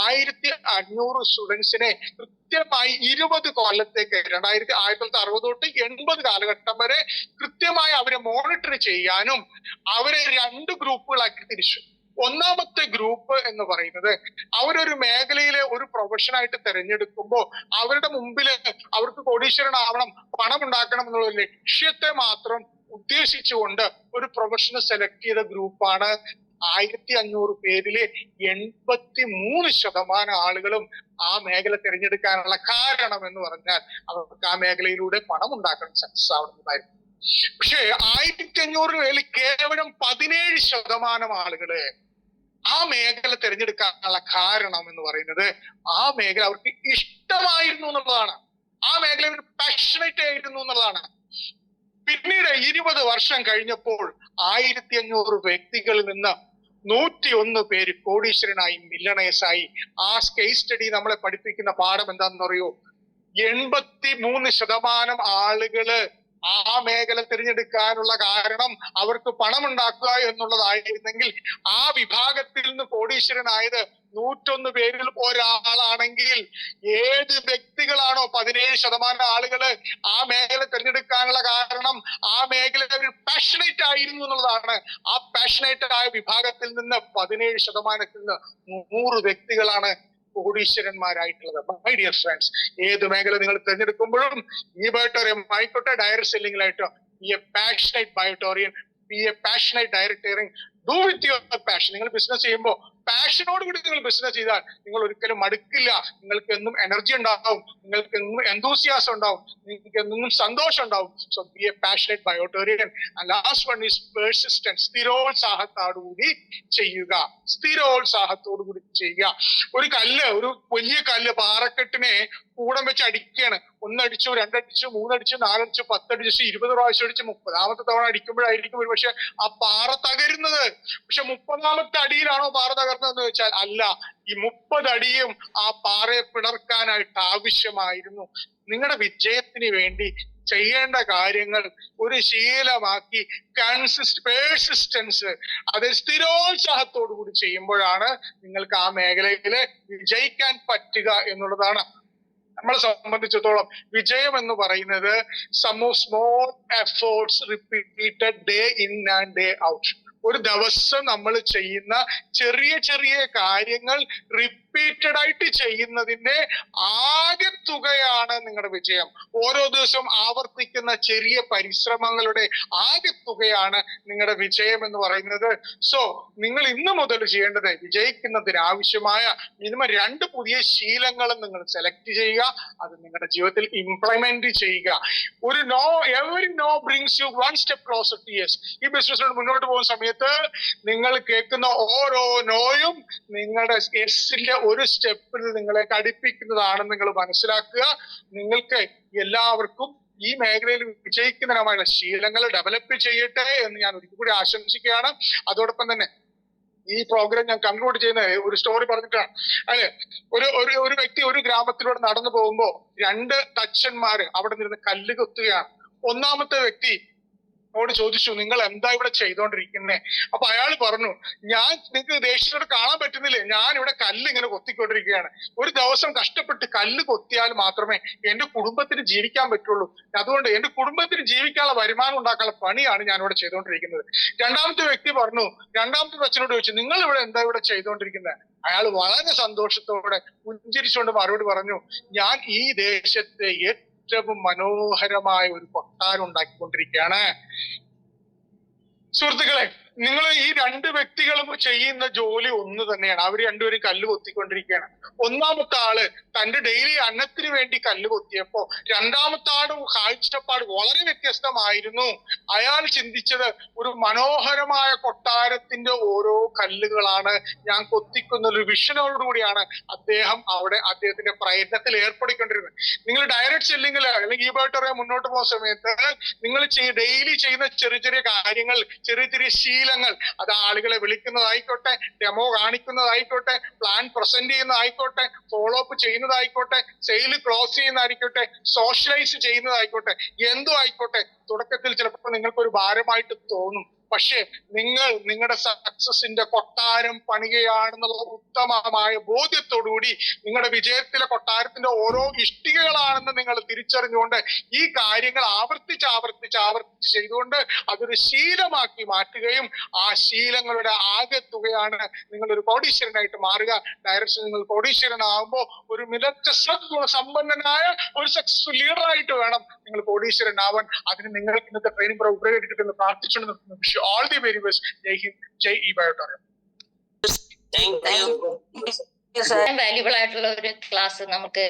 Speaker 1: 1500 സ്റ്റുഡൻസിനെ കൃത്യമായി 20 കൊല്ലത്തേക്ക് 1960 തൊട്ട് 80 കാലഘട്ടം വരെ കൃത്യമായി അവരെ മോണിറ്റർ ചെയ്യാനും അവരെ 2 ഗ്രൂപ്പുകളാക്കി തിരിച്ചു. ഒന്നാമത്തെ ഗ്രൂപ്പ് എന്ന് പറയുന്നത് അവരൊരു മേഖലയിലെ ഒരു പ്രൊഫഷനായിട്ട് തിരഞ്ഞെടുക്കുമ്പോൾ അവരുടെ മുമ്പില് അവർക്ക് കോടീശ്വരനാവണം, പണം ഉണ്ടാക്കണം എന്നുള്ള ലക്ഷ്യത്തെ മാത്രം ഉദ്ദേശിച്ചുകൊണ്ട് ഒരു പ്രൊഫഷനെ സെലക്ട് ചെയ്ത ഗ്രൂപ്പാണ്. 1500 പേരില് 83% ആളുകളും ആ മേഖല തിരഞ്ഞെടുക്കാനുള്ള കാരണം എന്ന് പറഞ്ഞാൽ അവർക്ക് ആ മേഖലയിലൂടെ പണം ഉണ്ടാക്കണം, സക്സസ് ആവുന്നതായിരുന്നു. പക്ഷേ 1500 പേരിൽ കേവലം 17% ആളുകള് ആ മേഖല തിരഞ്ഞെടുക്കാനുള്ള കാരണം എന്ന് പറയുന്നത് ആ മേഖല അവർക്ക് ഇഷ്ടമായിരുന്നു എന്നുള്ളതാണ്. ആ മേഖല ഒരു പാഷനേറ്റ് ആയിരുന്നു എന്നുള്ളതാണ്. പിന്നീട് 20 വർഷം കഴിഞ്ഞപ്പോൾ 1500 വ്യക്തികളിൽ നിന്ന് 101 പേര് കോടീശ്വരനായി, മില്ലണേഴ്സായി. ആ കേസ് സ്റ്റഡി നമ്മളെ പഠിപ്പിക്കുന്ന പാഠം എന്താണെന്ന് അറിയോ? 83% ആളുകള് ആ മേഖല തിരഞ്ഞെടുക്കാനുള്ള കാരണം അവർക്ക് പണം ഉണ്ടാക്കുക എന്നുള്ളതായിരുന്നെങ്കിൽ ആ വിഭാഗത്തിൽ നിന്ന് കോടീശ്വരനായത് 101 പേരിൽ ഒരാളാണെങ്കിൽ ഏത് വ്യക്തികളാണോ 17% ആളുകള് ആ മേഖല തിരഞ്ഞെടുക്കാനുള്ള കാരണം ആ മേഖല ഒരു പാഷനേറ്റ് ആയിരുന്നു എന്നുള്ളതാണ്. ആ പാഷനേറ്റ് ആയ വിഭാഗത്തിൽ നിന്ന് 17%-ത്തിൽ നിന്ന് 100 വ്യക്തികളാണ് കോടീശ്വരന്മാരായിട്ടുള്ളത്. മൈ ഡിയർ ഫ്രണ്ട്സ്, ഏത് മേഖല നിങ്ങൾ തിരഞ്ഞെടുക്കുമ്പോഴും ഈ ബയോട്ടോറിയം ആയിക്കോട്ടെ, ഡയറക്ട് സെല്ലിംഗിലായിട്ടോ, ബി എ പാഷനേറ്റ് ബയോട്ടോറിയൻ, ബി എ പാഷനേറ്റ് ഡയറക്ടറിയൻ, ഡു വിത്ത് യുവർ പാഷൻ. നിങ്ങൾ ബിസിനസ് ചെയ്യുമ്പോൾ പാഷനോട് കൂടി നിങ്ങൾ ബിസിനസ് ചെയ്താൽ നിങ്ങൾ ഒരിക്കലും മടുക്കില്ല. നിങ്ങൾക്ക് എന്നും എനർജി ഉണ്ടാവും, നിങ്ങൾക്ക് എന്നും എന്തൂസിയാസം ഉണ്ടാവും, നിങ്ങൾക്ക് എന്നും സന്തോഷം ഉണ്ടാവും. സോ ബി എ പാഷനേറ്റ് ബയോട്ടോറിയൻ. Last one is persistence. സ്ഥിരോത്സാഹത്തോടുകൂടി ചെയ്യുക, സ്ഥിരോത്സാഹത്തോടുകൂടി ചെയ്യുക. ഒരു വലിയ കല്ല് പാറക്കെട്ടിനെ കൂടം വെച്ച് അടിക്കുകയാണ്. 1 അടിച്ചു, 2 അടിച്ചു, 3 അടിച്ചു, 4 അടിച്ചു, 10 അടിച്ചു, 20 പ്രാവശ്യം അടിച്ചു, 30ാമത്തെ തവണ അടിക്കുമ്പോഴായിരിക്കും ഒരു പക്ഷെ ആ പാറ തകരുന്നത്. പക്ഷെ 30ാമത്തെ അടിയിലാണോ പാറ തകർന്നതെന്ന് വെച്ചാൽ അല്ല. ഈ 30 അടിയും ആ പാറയെ പിളർക്കാനായിട്ട് ആവശ്യമായിരുന്നു. നിങ്ങളുടെ വിജയത്തിന് വേണ്ടി ചെയ്യേണ്ട കാര്യങ്ങൾ ഒരു ശീലമാക്കി പേഴ്സിസ്റ്റൻസ്, അത് സ്ഥിരോത്സാഹത്തോടു കൂടി ചെയ്യുമ്പോഴാണ് നിങ്ങൾക്ക് ആ മേഖലയിൽ വിജയിക്കാൻ പറ്റുക എന്നുള്ളതാണ്. നമ്മളെ സംബന്ധിച്ചിടത്തോളം വിജയം എന്ന് പറയുന്നത് some of small efforts repeated day in and day out. ഒരു ദിവസം നമ്മൾ ചെയ്യുന്ന ചെറിയ ചെറിയ കാര്യങ്ങൾ റിപ്പീറ്റഡ് ആയിട്ട് ചെയ്യുന്നതിന്റെ ആകെ തുകയാണ് നിങ്ങളുടെ വിജയം. ഓരോ ദിവസവും ആവർത്തിക്കുന്ന ചെറിയ പരിശ്രമങ്ങളുടെ ആകെ തുകയാണ് നിങ്ങളുടെ വിജയം എന്ന് പറയുന്നത്. സോ നിങ്ങൾ ഇന്ന് മുതൽ ചെയ്യേണ്ടത് വിജയിക്കുന്നതിന് ആവശ്യമായ മിനിമം 2 പുതിയ ശീലങ്ങളും നിങ്ങൾ സെലക്ട് ചെയ്യുക, അത് നിങ്ങളുടെ ജീവിതത്തിൽ ഇംപ്ലിമെന്റ് ചെയ്യുക. Every no brings you 1 step closer to yes. ഈ ബിസിനസ്സിനോട് മുന്നോട്ട് പോകുന്ന സമയത്ത് നിങ്ങൾ കേൾക്കുന്ന ഓരോ നോയും നിങ്ങളുടെ യെസിന്റെ ഒരു സ്റ്റെപ്പിൽ നിങ്ങളെ കടുപ്പിക്കുന്നതാണെന്ന് നിങ്ങൾ മനസ്സിലാക്കുക. നിങ്ങൾക്ക് എല്ലാവർക്കും ഈ മേഖലയിൽ വിജയിക്കുന്നതിനുമായുള്ള ശീലങ്ങൾ ഡെവലപ്പ് ചെയ്യട്ടെ എന്ന് ഞാൻ ഒരിക്കൽ കൂടി ആശംസിക്കുകയാണ്. അതോടൊപ്പം തന്നെ ഈ പ്രോഗ്രാം ഞാൻ കൺക്ലൂഡ് ചെയ്യുന്ന ഒരു സ്റ്റോറി പറഞ്ഞിട്ടാണ്. അല്ലെ, ഒരു വ്യക്തി ഒരു ഗ്രാമത്തിലൂടെ നടന്നു പോകുമ്പോ 2 തച്ചന്മാര് അവിടെ നിന്ന് കല്ല് കൊത്തുകയാണ്. ഒന്നാമത്തെ വ്യക്തി ചോദിച്ചു, നിങ്ങൾ എന്താ ഇവിടെ ചെയ്തോണ്ടിരിക്കുന്നേ? അപ്പൊ അയാൾ പറഞ്ഞു, നിങ്ങൾക്ക് ദേഷ്യത്തോടെ കാണാൻ പറ്റുന്നില്ലേ, ഞാൻ ഇവിടെ കല്ല് ഇങ്ങനെ കൊത്തിക്കൊണ്ടിരിക്കുകയാണ്. ഒരു ദിവസം കഷ്ടപ്പെട്ട് കല്ല് കൊത്തിയാൽ മാത്രമേ എന്റെ കുടുംബത്തിന് ജീവിക്കാൻ പറ്റുള്ളൂ. അതുകൊണ്ട് എന്റെ കുടുംബത്തിന് ജീവിക്കാനുള്ള വരുമാനം ഉണ്ടാക്കാനുള്ള പണിയാണ് ഞാൻ ഇവിടെ ചെയ്തുകൊണ്ടിരിക്കുന്നത്. രണ്ടാമത്തെ വ്യക്തി പറഞ്ഞു, രണ്ടാമത്തെ അച്ഛനോട് ചോദിച്ചു, നിങ്ങൾ ഇവിടെ എന്താ ഇവിടെ ചെയ്തുകൊണ്ടിരിക്കുന്നത്? അയാൾ വളരെ സന്തോഷത്തോടെ പുഞ്ചിരിച്ചുകൊണ്ട് മറുപടി പറഞ്ഞു, ഞാൻ ഈ ദേശത്തെ ഏറ്റവും മനോഹരമായ ഒരു കൊട്ടാരം ഉണ്ടാക്കിക്കൊണ്ടിരിക്കുകയാണ്. സുഹൃത്തുക്കളെ, നിങ്ങൾ ഈ 2 വ്യക്തികളും ചെയ്യുന്ന ജോലി ഒന്ന് തന്നെയാണ്. അവർ രണ്ടുപേരും കല്ല് കൊത്തിക്കൊണ്ടിരിക്കുകയാണ്. ഒന്നാമത്തെ ആള് തന്റെ ഡെയിലി അന്നത്തിന് വേണ്ടി കല്ല് കൊത്തിയപ്പോ രണ്ടാമത്തെ ആളും കാഴ്ചപ്പാട് വളരെ വ്യത്യസ്തമായിരുന്നു. അയാൾ ചിന്തിച്ചത് ഒരു മനോഹരമായ കൊട്ടാരത്തിന്റെ ഓരോ കല്ലുകളാണ് ഞാൻ കൊത്തിക്കുന്ന ഒരു വിഷനോടുകൂടിയാണ് അദ്ദേഹത്തിന്റെ പ്രയത്നത്തിൽ ഏർപ്പെടിക്കൊണ്ടിരുന്നത്. നിങ്ങൾ ഡയറക്ട് സെല്ലിംഗിൽ അല്ലെങ്കിൽ ഈ ബയോട്ടോറിയം മുന്നോട്ട് പോകുന്ന സമയത്ത് നിങ്ങൾ ഡെയിലി ചെയ്യുന്ന ചെറിയ ചെറിയ കാര്യങ്ങൾ, ചെറിയ ചെറിയ ശീലങ്ങൾ, അത് ആളുകളെ വിളിക്കുന്നതായിക്കോട്ടെ, ഡെമോ കാണിക്കുന്നതായിക്കോട്ടെ, പ്ലാൻ പ്രസന്റ് ചെയ്യുന്നതായിക്കോട്ടെ, ഫോളോ അപ്പ് ചെയ്യുന്നതായിക്കോട്ടെ, സെയിൽ ക്ലോസ് ചെയ്യുന്നതായിക്കോട്ടെ, സോഷ്യലൈസ് ചെയ്യുന്നതായിക്കോട്ടെ, എന്തോ ആയിക്കോട്ടെ, തുടക്കത്തിൽ ചിലപ്പോൾ നിങ്ങൾക്കൊരു ഭാരമായിട്ട് തോന്നും. പക്ഷേ നിങ്ങൾ നിങ്ങളുടെ സക്സസിന്റെ കൊട്ടാരം പണികയാണെന്നുള്ള ഉത്തമമായ ബോധ്യത്തോടുകൂടി നിങ്ങളുടെ വിജയത്തിലെ കൊട്ടാരത്തിന്റെ ഓരോ ഇഷ്ടികകളാണെന്ന് നിങ്ങൾ തിരിച്ചറിഞ്ഞുകൊണ്ട് ഈ കാര്യങ്ങൾ ആവർത്തിച്ച് ചെയ്തുകൊണ്ട് അതൊരു ശീലമാക്കി മാറ്റുകയും ആ ശീലങ്ങളുടെ ആകെ തുകയാണ് നിങ്ങളൊരു കോടീശ്വരനായിട്ട് മാറുക. ഡയറക്ഷൻ നിങ്ങൾ കോടീശ്വരനാകുമ്പോൾ ഒരു മികച്ച സമ്പന്നനായ ഒരു സക്സസ്ഫുൾ ലീഡറായിട്ട് വേണം നിങ്ങൾ കോടീശ്വരനാവാൻ. അതിന് നിങ്ങൾക്ക് ഇന്നത്തെ ട്രെയിനിങ് ഉപകരിക്കട്ടെ പ്രാർത്ഥിച്ചുകൊണ്ട് all the very best. Jai Hind, Jai eBiotorium.
Speaker 2: Valuable ആയിട്ടുള്ള ഒരു ക്ലാസ് നമുക്ക്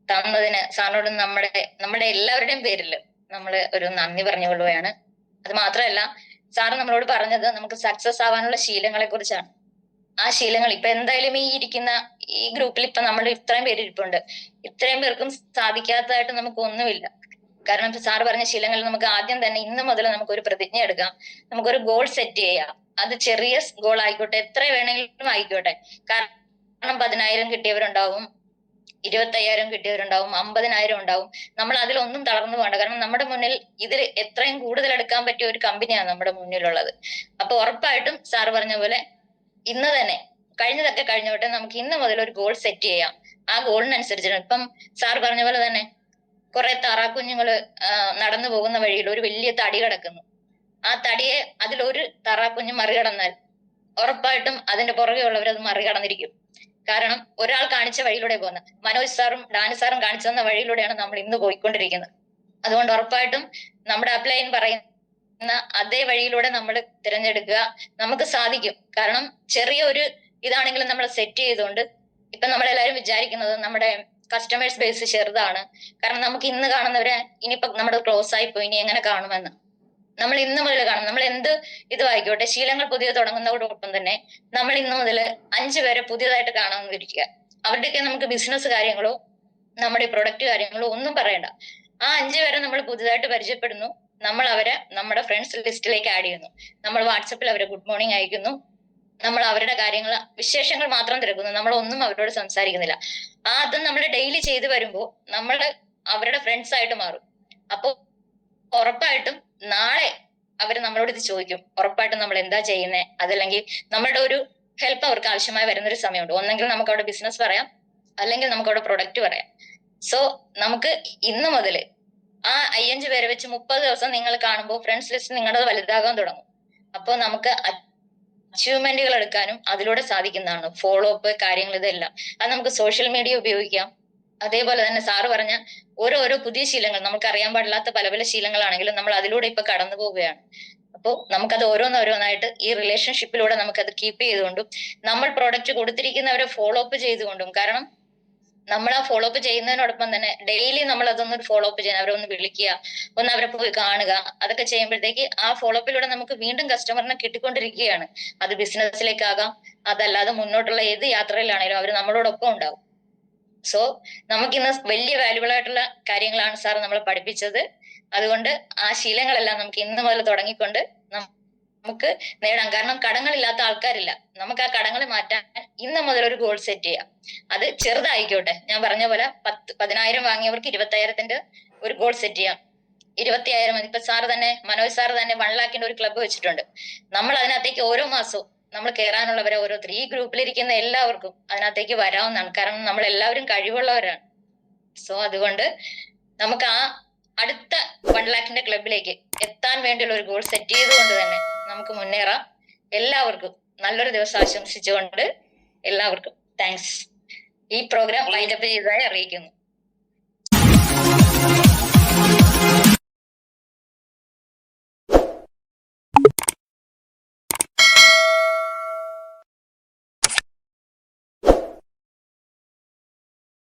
Speaker 2: തന്നതിന് സാറിനോട് നമ്മുടെ എല്ലാവരുടെയും പേരിൽ നമ്മൾ ഒരു നന്ദി പറഞ്ഞുകൊള്ളുകയാണ്. അത് മാത്രമല്ല, സാറ് നമ്മളോട് പറഞ്ഞത് നമുക്ക് സക്സസ് ആവാനുള്ള ശീലങ്ങളെ കുറിച്ചാണ്. ആ ശീലങ്ങൾ ഇപ്പൊ എന്തായാലും ഈ ഇരിക്കുന്ന ഈ ഗ്രൂപ്പിൽ ഇപ്പൊ നമ്മൾ ഇത്രയും പേര് ഇരിപ്പുണ്ട്. ഇത്രയും പേർക്കും സാധിക്കാത്തതായിട്ട് നമുക്ക് ഒന്നുമില്ല. കാരണം ഇപ്പൊ സാറ് പറഞ്ഞ ശീലങ്ങൾ നമുക്ക് ആദ്യം തന്നെ ഇന്ന് മുതൽ നമുക്കൊരു പ്രതിജ്ഞ എടുക്കാം, നമുക്കൊരു ഗോൾ സെറ്റ് ചെയ്യാം. അത് ചെറിയ ഗോൾ ആയിക്കോട്ടെ, എത്ര വേണമെങ്കിലും ആയിക്കോട്ടെ. കാരണം 10,000 കിട്ടിയവരുണ്ടാവും, 25,000 കിട്ടിയവരുണ്ടാവും, 50,000 ഉണ്ടാവും. നമ്മൾ അതിലൊന്നും തളർന്നു പോകണ്ട. കാരണം നമ്മുടെ മുന്നിൽ ഇതിൽ എത്രയും കൂടുതൽ എടുക്കാൻ പറ്റിയ ഒരു കമ്പനിയാണ് നമ്മുടെ മുന്നിലുള്ളത്. അപ്പൊ ഉറപ്പായിട്ടും സാറ് പറഞ്ഞ പോലെ ഇന്ന് തന്നെ കഴിഞ്ഞതൊക്കെ കഴിഞ്ഞോട്ടെ, നമുക്ക് ഇന്ന് മുതൽ ഒരു ഗോൾ സെറ്റ് ചെയ്യാം. ആ ഗോളിനനുസരിച്ചാണ് ഇപ്പം സാറ് പറഞ്ഞ പോലെ തന്നെ കുറെ താറാക്കുഞ്ഞുങ്ങള് നടന്നു പോകുന്ന വഴിയിൽ ഒരു വലിയ തടി കിടക്കുന്നു. ആ തടിയെ അതിലൊരു താറാക്കുഞ്ഞ് മറികടന്നാൽ ഉറപ്പായിട്ടും അതിന്റെ പുറകെ ഉള്ളവർ അത് മറികടന്നിരിക്കും. കാരണം ഒരാൾ കാണിച്ച വഴിയിലൂടെ പോകുന്നത്, മനോജ് സാറും ഡാനി സാറും കാണിച്ചു തന്ന വഴിയിലൂടെയാണ് നമ്മൾ ഇന്ന് പോയിക്കൊണ്ടിരിക്കുന്നത്. അതുകൊണ്ട് ഉറപ്പായിട്ടും നമ്മുടെ അപ്ലൈൻ പറയുന്ന അതേ വഴിയിലൂടെ നമ്മൾ തിരഞ്ഞെടുക്കുക. നമുക്ക് സാധിക്കും. കാരണം ചെറിയൊരു ഇതാണെങ്കിലും നമ്മൾ സെറ്റ് ചെയ്തുകൊണ്ട് ഇപ്പൊ നമ്മളെല്ലാരും വിചാരിക്കുന്നത് നമ്മുടെ കസ്റ്റമേഴ്സ് ബേസ് ചെറുതാണ്, കാരണം നമുക്ക് ഇന്ന് കാണുന്നവരെ ഇനിയിപ്പോ നമ്മുടെ ക്ലോസ് ആയി പോയി ഇനി എങ്ങനെ കാണുമെന്ന്. നമ്മൾ ഇന്ന് മുതൽ കാണും. നമ്മൾ എന്ത് ഇതുമായിക്കോട്ടെ, ശീലങ്ങൾ പുതിയ തുടങ്ങുന്നതോടൊപ്പം തന്നെ നമ്മൾ ഇന്ന് മുതൽ 5 പേരെ പുതിയതായിട്ട് കാണാമെന്നിരിക്കുക. അവരുടെയൊക്കെ നമുക്ക് ബിസിനസ് കാര്യങ്ങളോ നമ്മുടെ പ്രൊഡക്റ്റ് കാര്യങ്ങളോ ഒന്നും പറയണ്ട. ആ 5 പേരെ നമ്മൾ പുതിയതായിട്ട് പരിചയപ്പെടുന്നു, നമ്മൾ അവരെ നമ്മുടെ ഫ്രണ്ട്സ് ലിസ്റ്റിലേക്ക് ആഡ് ചെയ്യുന്നു, നമ്മൾ വാട്സപ്പിൽ അവരെ ഗുഡ് മോർണിംഗ് അയക്കുന്നു, നമ്മൾ അവരുടെ കാര്യങ്ങൾ വിശേഷങ്ങൾ മാത്രം തിരക്കുന്നു, നമ്മളൊന്നും അവരോട് സംസാരിക്കുന്നില്ല. അത് നമ്മൾ ഡെയിലി ചെയ്തു വരുമ്പോൾ നമ്മൾ അവരുടെ ഫ്രണ്ട്സ് ആയിട്ട് മാറും. അപ്പൊ ഉറപ്പായിട്ടും നാളെ അവര് നമ്മളോട് ഇത് ചോദിക്കും, ഉറപ്പായിട്ടും നമ്മൾ എന്താ ചെയ്യുന്നത്, അതല്ലെങ്കിൽ നമ്മളുടെ ഒരു ഹെൽപ്പ് അവർക്ക് ആവശ്യമായി വരുന്നൊരു സമയമുണ്ട്. ഒന്നെങ്കിൽ നമുക്ക് അവിടെ ബിസിനസ് പറയാം, അല്ലെങ്കിൽ നമുക്ക് അവിടെ പ്രൊഡക്റ്റ് പറയാം. സോ നമുക്ക് ഇന്ന് മുതൽ ആ 5 പേരെ വെച്ച് 30 ദിവസം നിങ്ങൾ കാണുമ്പോൾ ഫ്രണ്ട്സ് ലിസ്റ്റ് നിങ്ങളുടെ വലുതാകാൻ തുടങ്ങും. അപ്പോൾ നമുക്ക് അച്ചീവ്മെന്റുകൾ എടുക്കാനും അതിലൂടെ സാധിക്കുന്നതാണ്. ഫോളോ അപ്പ് കാര്യങ്ങൾ ഇതെല്ലാം അത് നമുക്ക് സോഷ്യൽ മീഡിയ ഉപയോഗിക്കാം. അതേപോലെ തന്നെ സാറ് പറഞ്ഞ ഓരോ പുതിയ ശീലങ്ങൾ, നമുക്ക് അറിയാൻ പാടില്ലാത്ത പല ശീലങ്ങളാണെങ്കിലും നമ്മൾ അതിലൂടെ ഇപ്പൊ കടന്നു പോവുകയാണ്. അപ്പോൾ നമുക്കത് ഓരോന്നായിട്ട് ഈ റിലേഷൻഷിപ്പിലൂടെ നമുക്കത് കീപ്പ് ചെയ്തുകൊണ്ടും നമ്മൾ പ്രോഡക്റ്റ് കൊടുത്തിരിക്കുന്നവരെ ഫോളോ അപ്പ് ചെയ്തുകൊണ്ടും, കാരണം നമ്മൾ ആ ഫോളോ അപ്പ് ചെയ്യുന്നതിനോടൊപ്പം തന്നെ ഡെയിലി നമ്മൾ അതൊന്ന് ഫോളോ അപ്പ് ചെയ്യണം. അവരെ ഒന്ന് വിളിക്കുക, ഒന്ന് അവരെ പോയി കാണുക. അതൊക്കെ ചെയ്യുമ്പോഴത്തേക്ക് ആ ഫോളോ അപ്പിലൂടെ നമുക്ക് വീണ്ടും കസ്റ്റമറിനെ കിട്ടിക്കൊണ്ടിരിക്കുകയാണ്. അത് ബിസിനസ്സിലേക്കാകാം, അതല്ലാതെ മുന്നോട്ടുള്ള ഏത് യാത്രയിലാണെങ്കിലും അവർ നമ്മളോടൊപ്പം ഉണ്ടാവും. സോ നമുക്കിന്ന് വലിയ വാല്യുബിൾ ആയിട്ടുള്ള കാര്യങ്ങളാണ് സാർ നമ്മളെ പഠിപ്പിച്ചത്. അതുകൊണ്ട് ആ ശീലങ്ങളെല്ലാം നമുക്ക് ഇന്ന് മുതൽ തുടങ്ങിക്കൊണ്ട് നമുക്ക് നേടാം. കാരണം കടങ്ങളില്ലാത്ത ആൾക്കാരില്ല. നമുക്ക് ആ കടങ്ങൾ മാറ്റാൻ ഇന്ന് മുതൽ ഒരു ഗോൾ സെറ്റ് ചെയ്യാം. അത് ചെറുതായിക്കോട്ടെ. ഞാൻ പറഞ്ഞ പോലെ 10,000 വാങ്ങിയവർക്ക് 20,000ന്റെ ഒരു ഗോൾ സെറ്റ് ചെയ്യാം. 20,000 ഇപ്പൊ സാറ് തന്നെ മനോജ് സാറ് തന്നെ 1 lakhന്റെ ഒരു ക്ലബ്ബ് വെച്ചിട്ടുണ്ട്. നമ്മൾ അതിനകത്തേക്ക് ഓരോ മാസവും നമ്മൾ കയറാനുള്ളവരെ ഓരോരുത്തർ ഈ ഗ്രൂപ്പിലിരിക്കുന്ന എല്ലാവർക്കും അതിനകത്തേക്ക് വരാവുന്നതാണ്. കാരണം നമ്മൾ എല്ലാവരും കഴിവുള്ളവരാണ്. സോ അതുകൊണ്ട് നമുക്ക് ആ അടുത്ത 1 lakhന്റെ ക്ലബിലേക്ക് എത്താൻ വേണ്ടിയുള്ള ഒരു ഗോൾ സെറ്റ് ചെയ്തുകൊണ്ട് തന്നെ നമുക്ക് മുന്നേറാം. എല്ലാവർക്കും നല്ലൊരു ദിവസം ആശംസിച്ചുകൊണ്ട് എല്ലാവർക്കും താങ്ക്സ്. ഈ പ്രോഗ്രാം വൈൻഡപ്പ് ചെയ്തതായി അറിയിക്കുന്നു.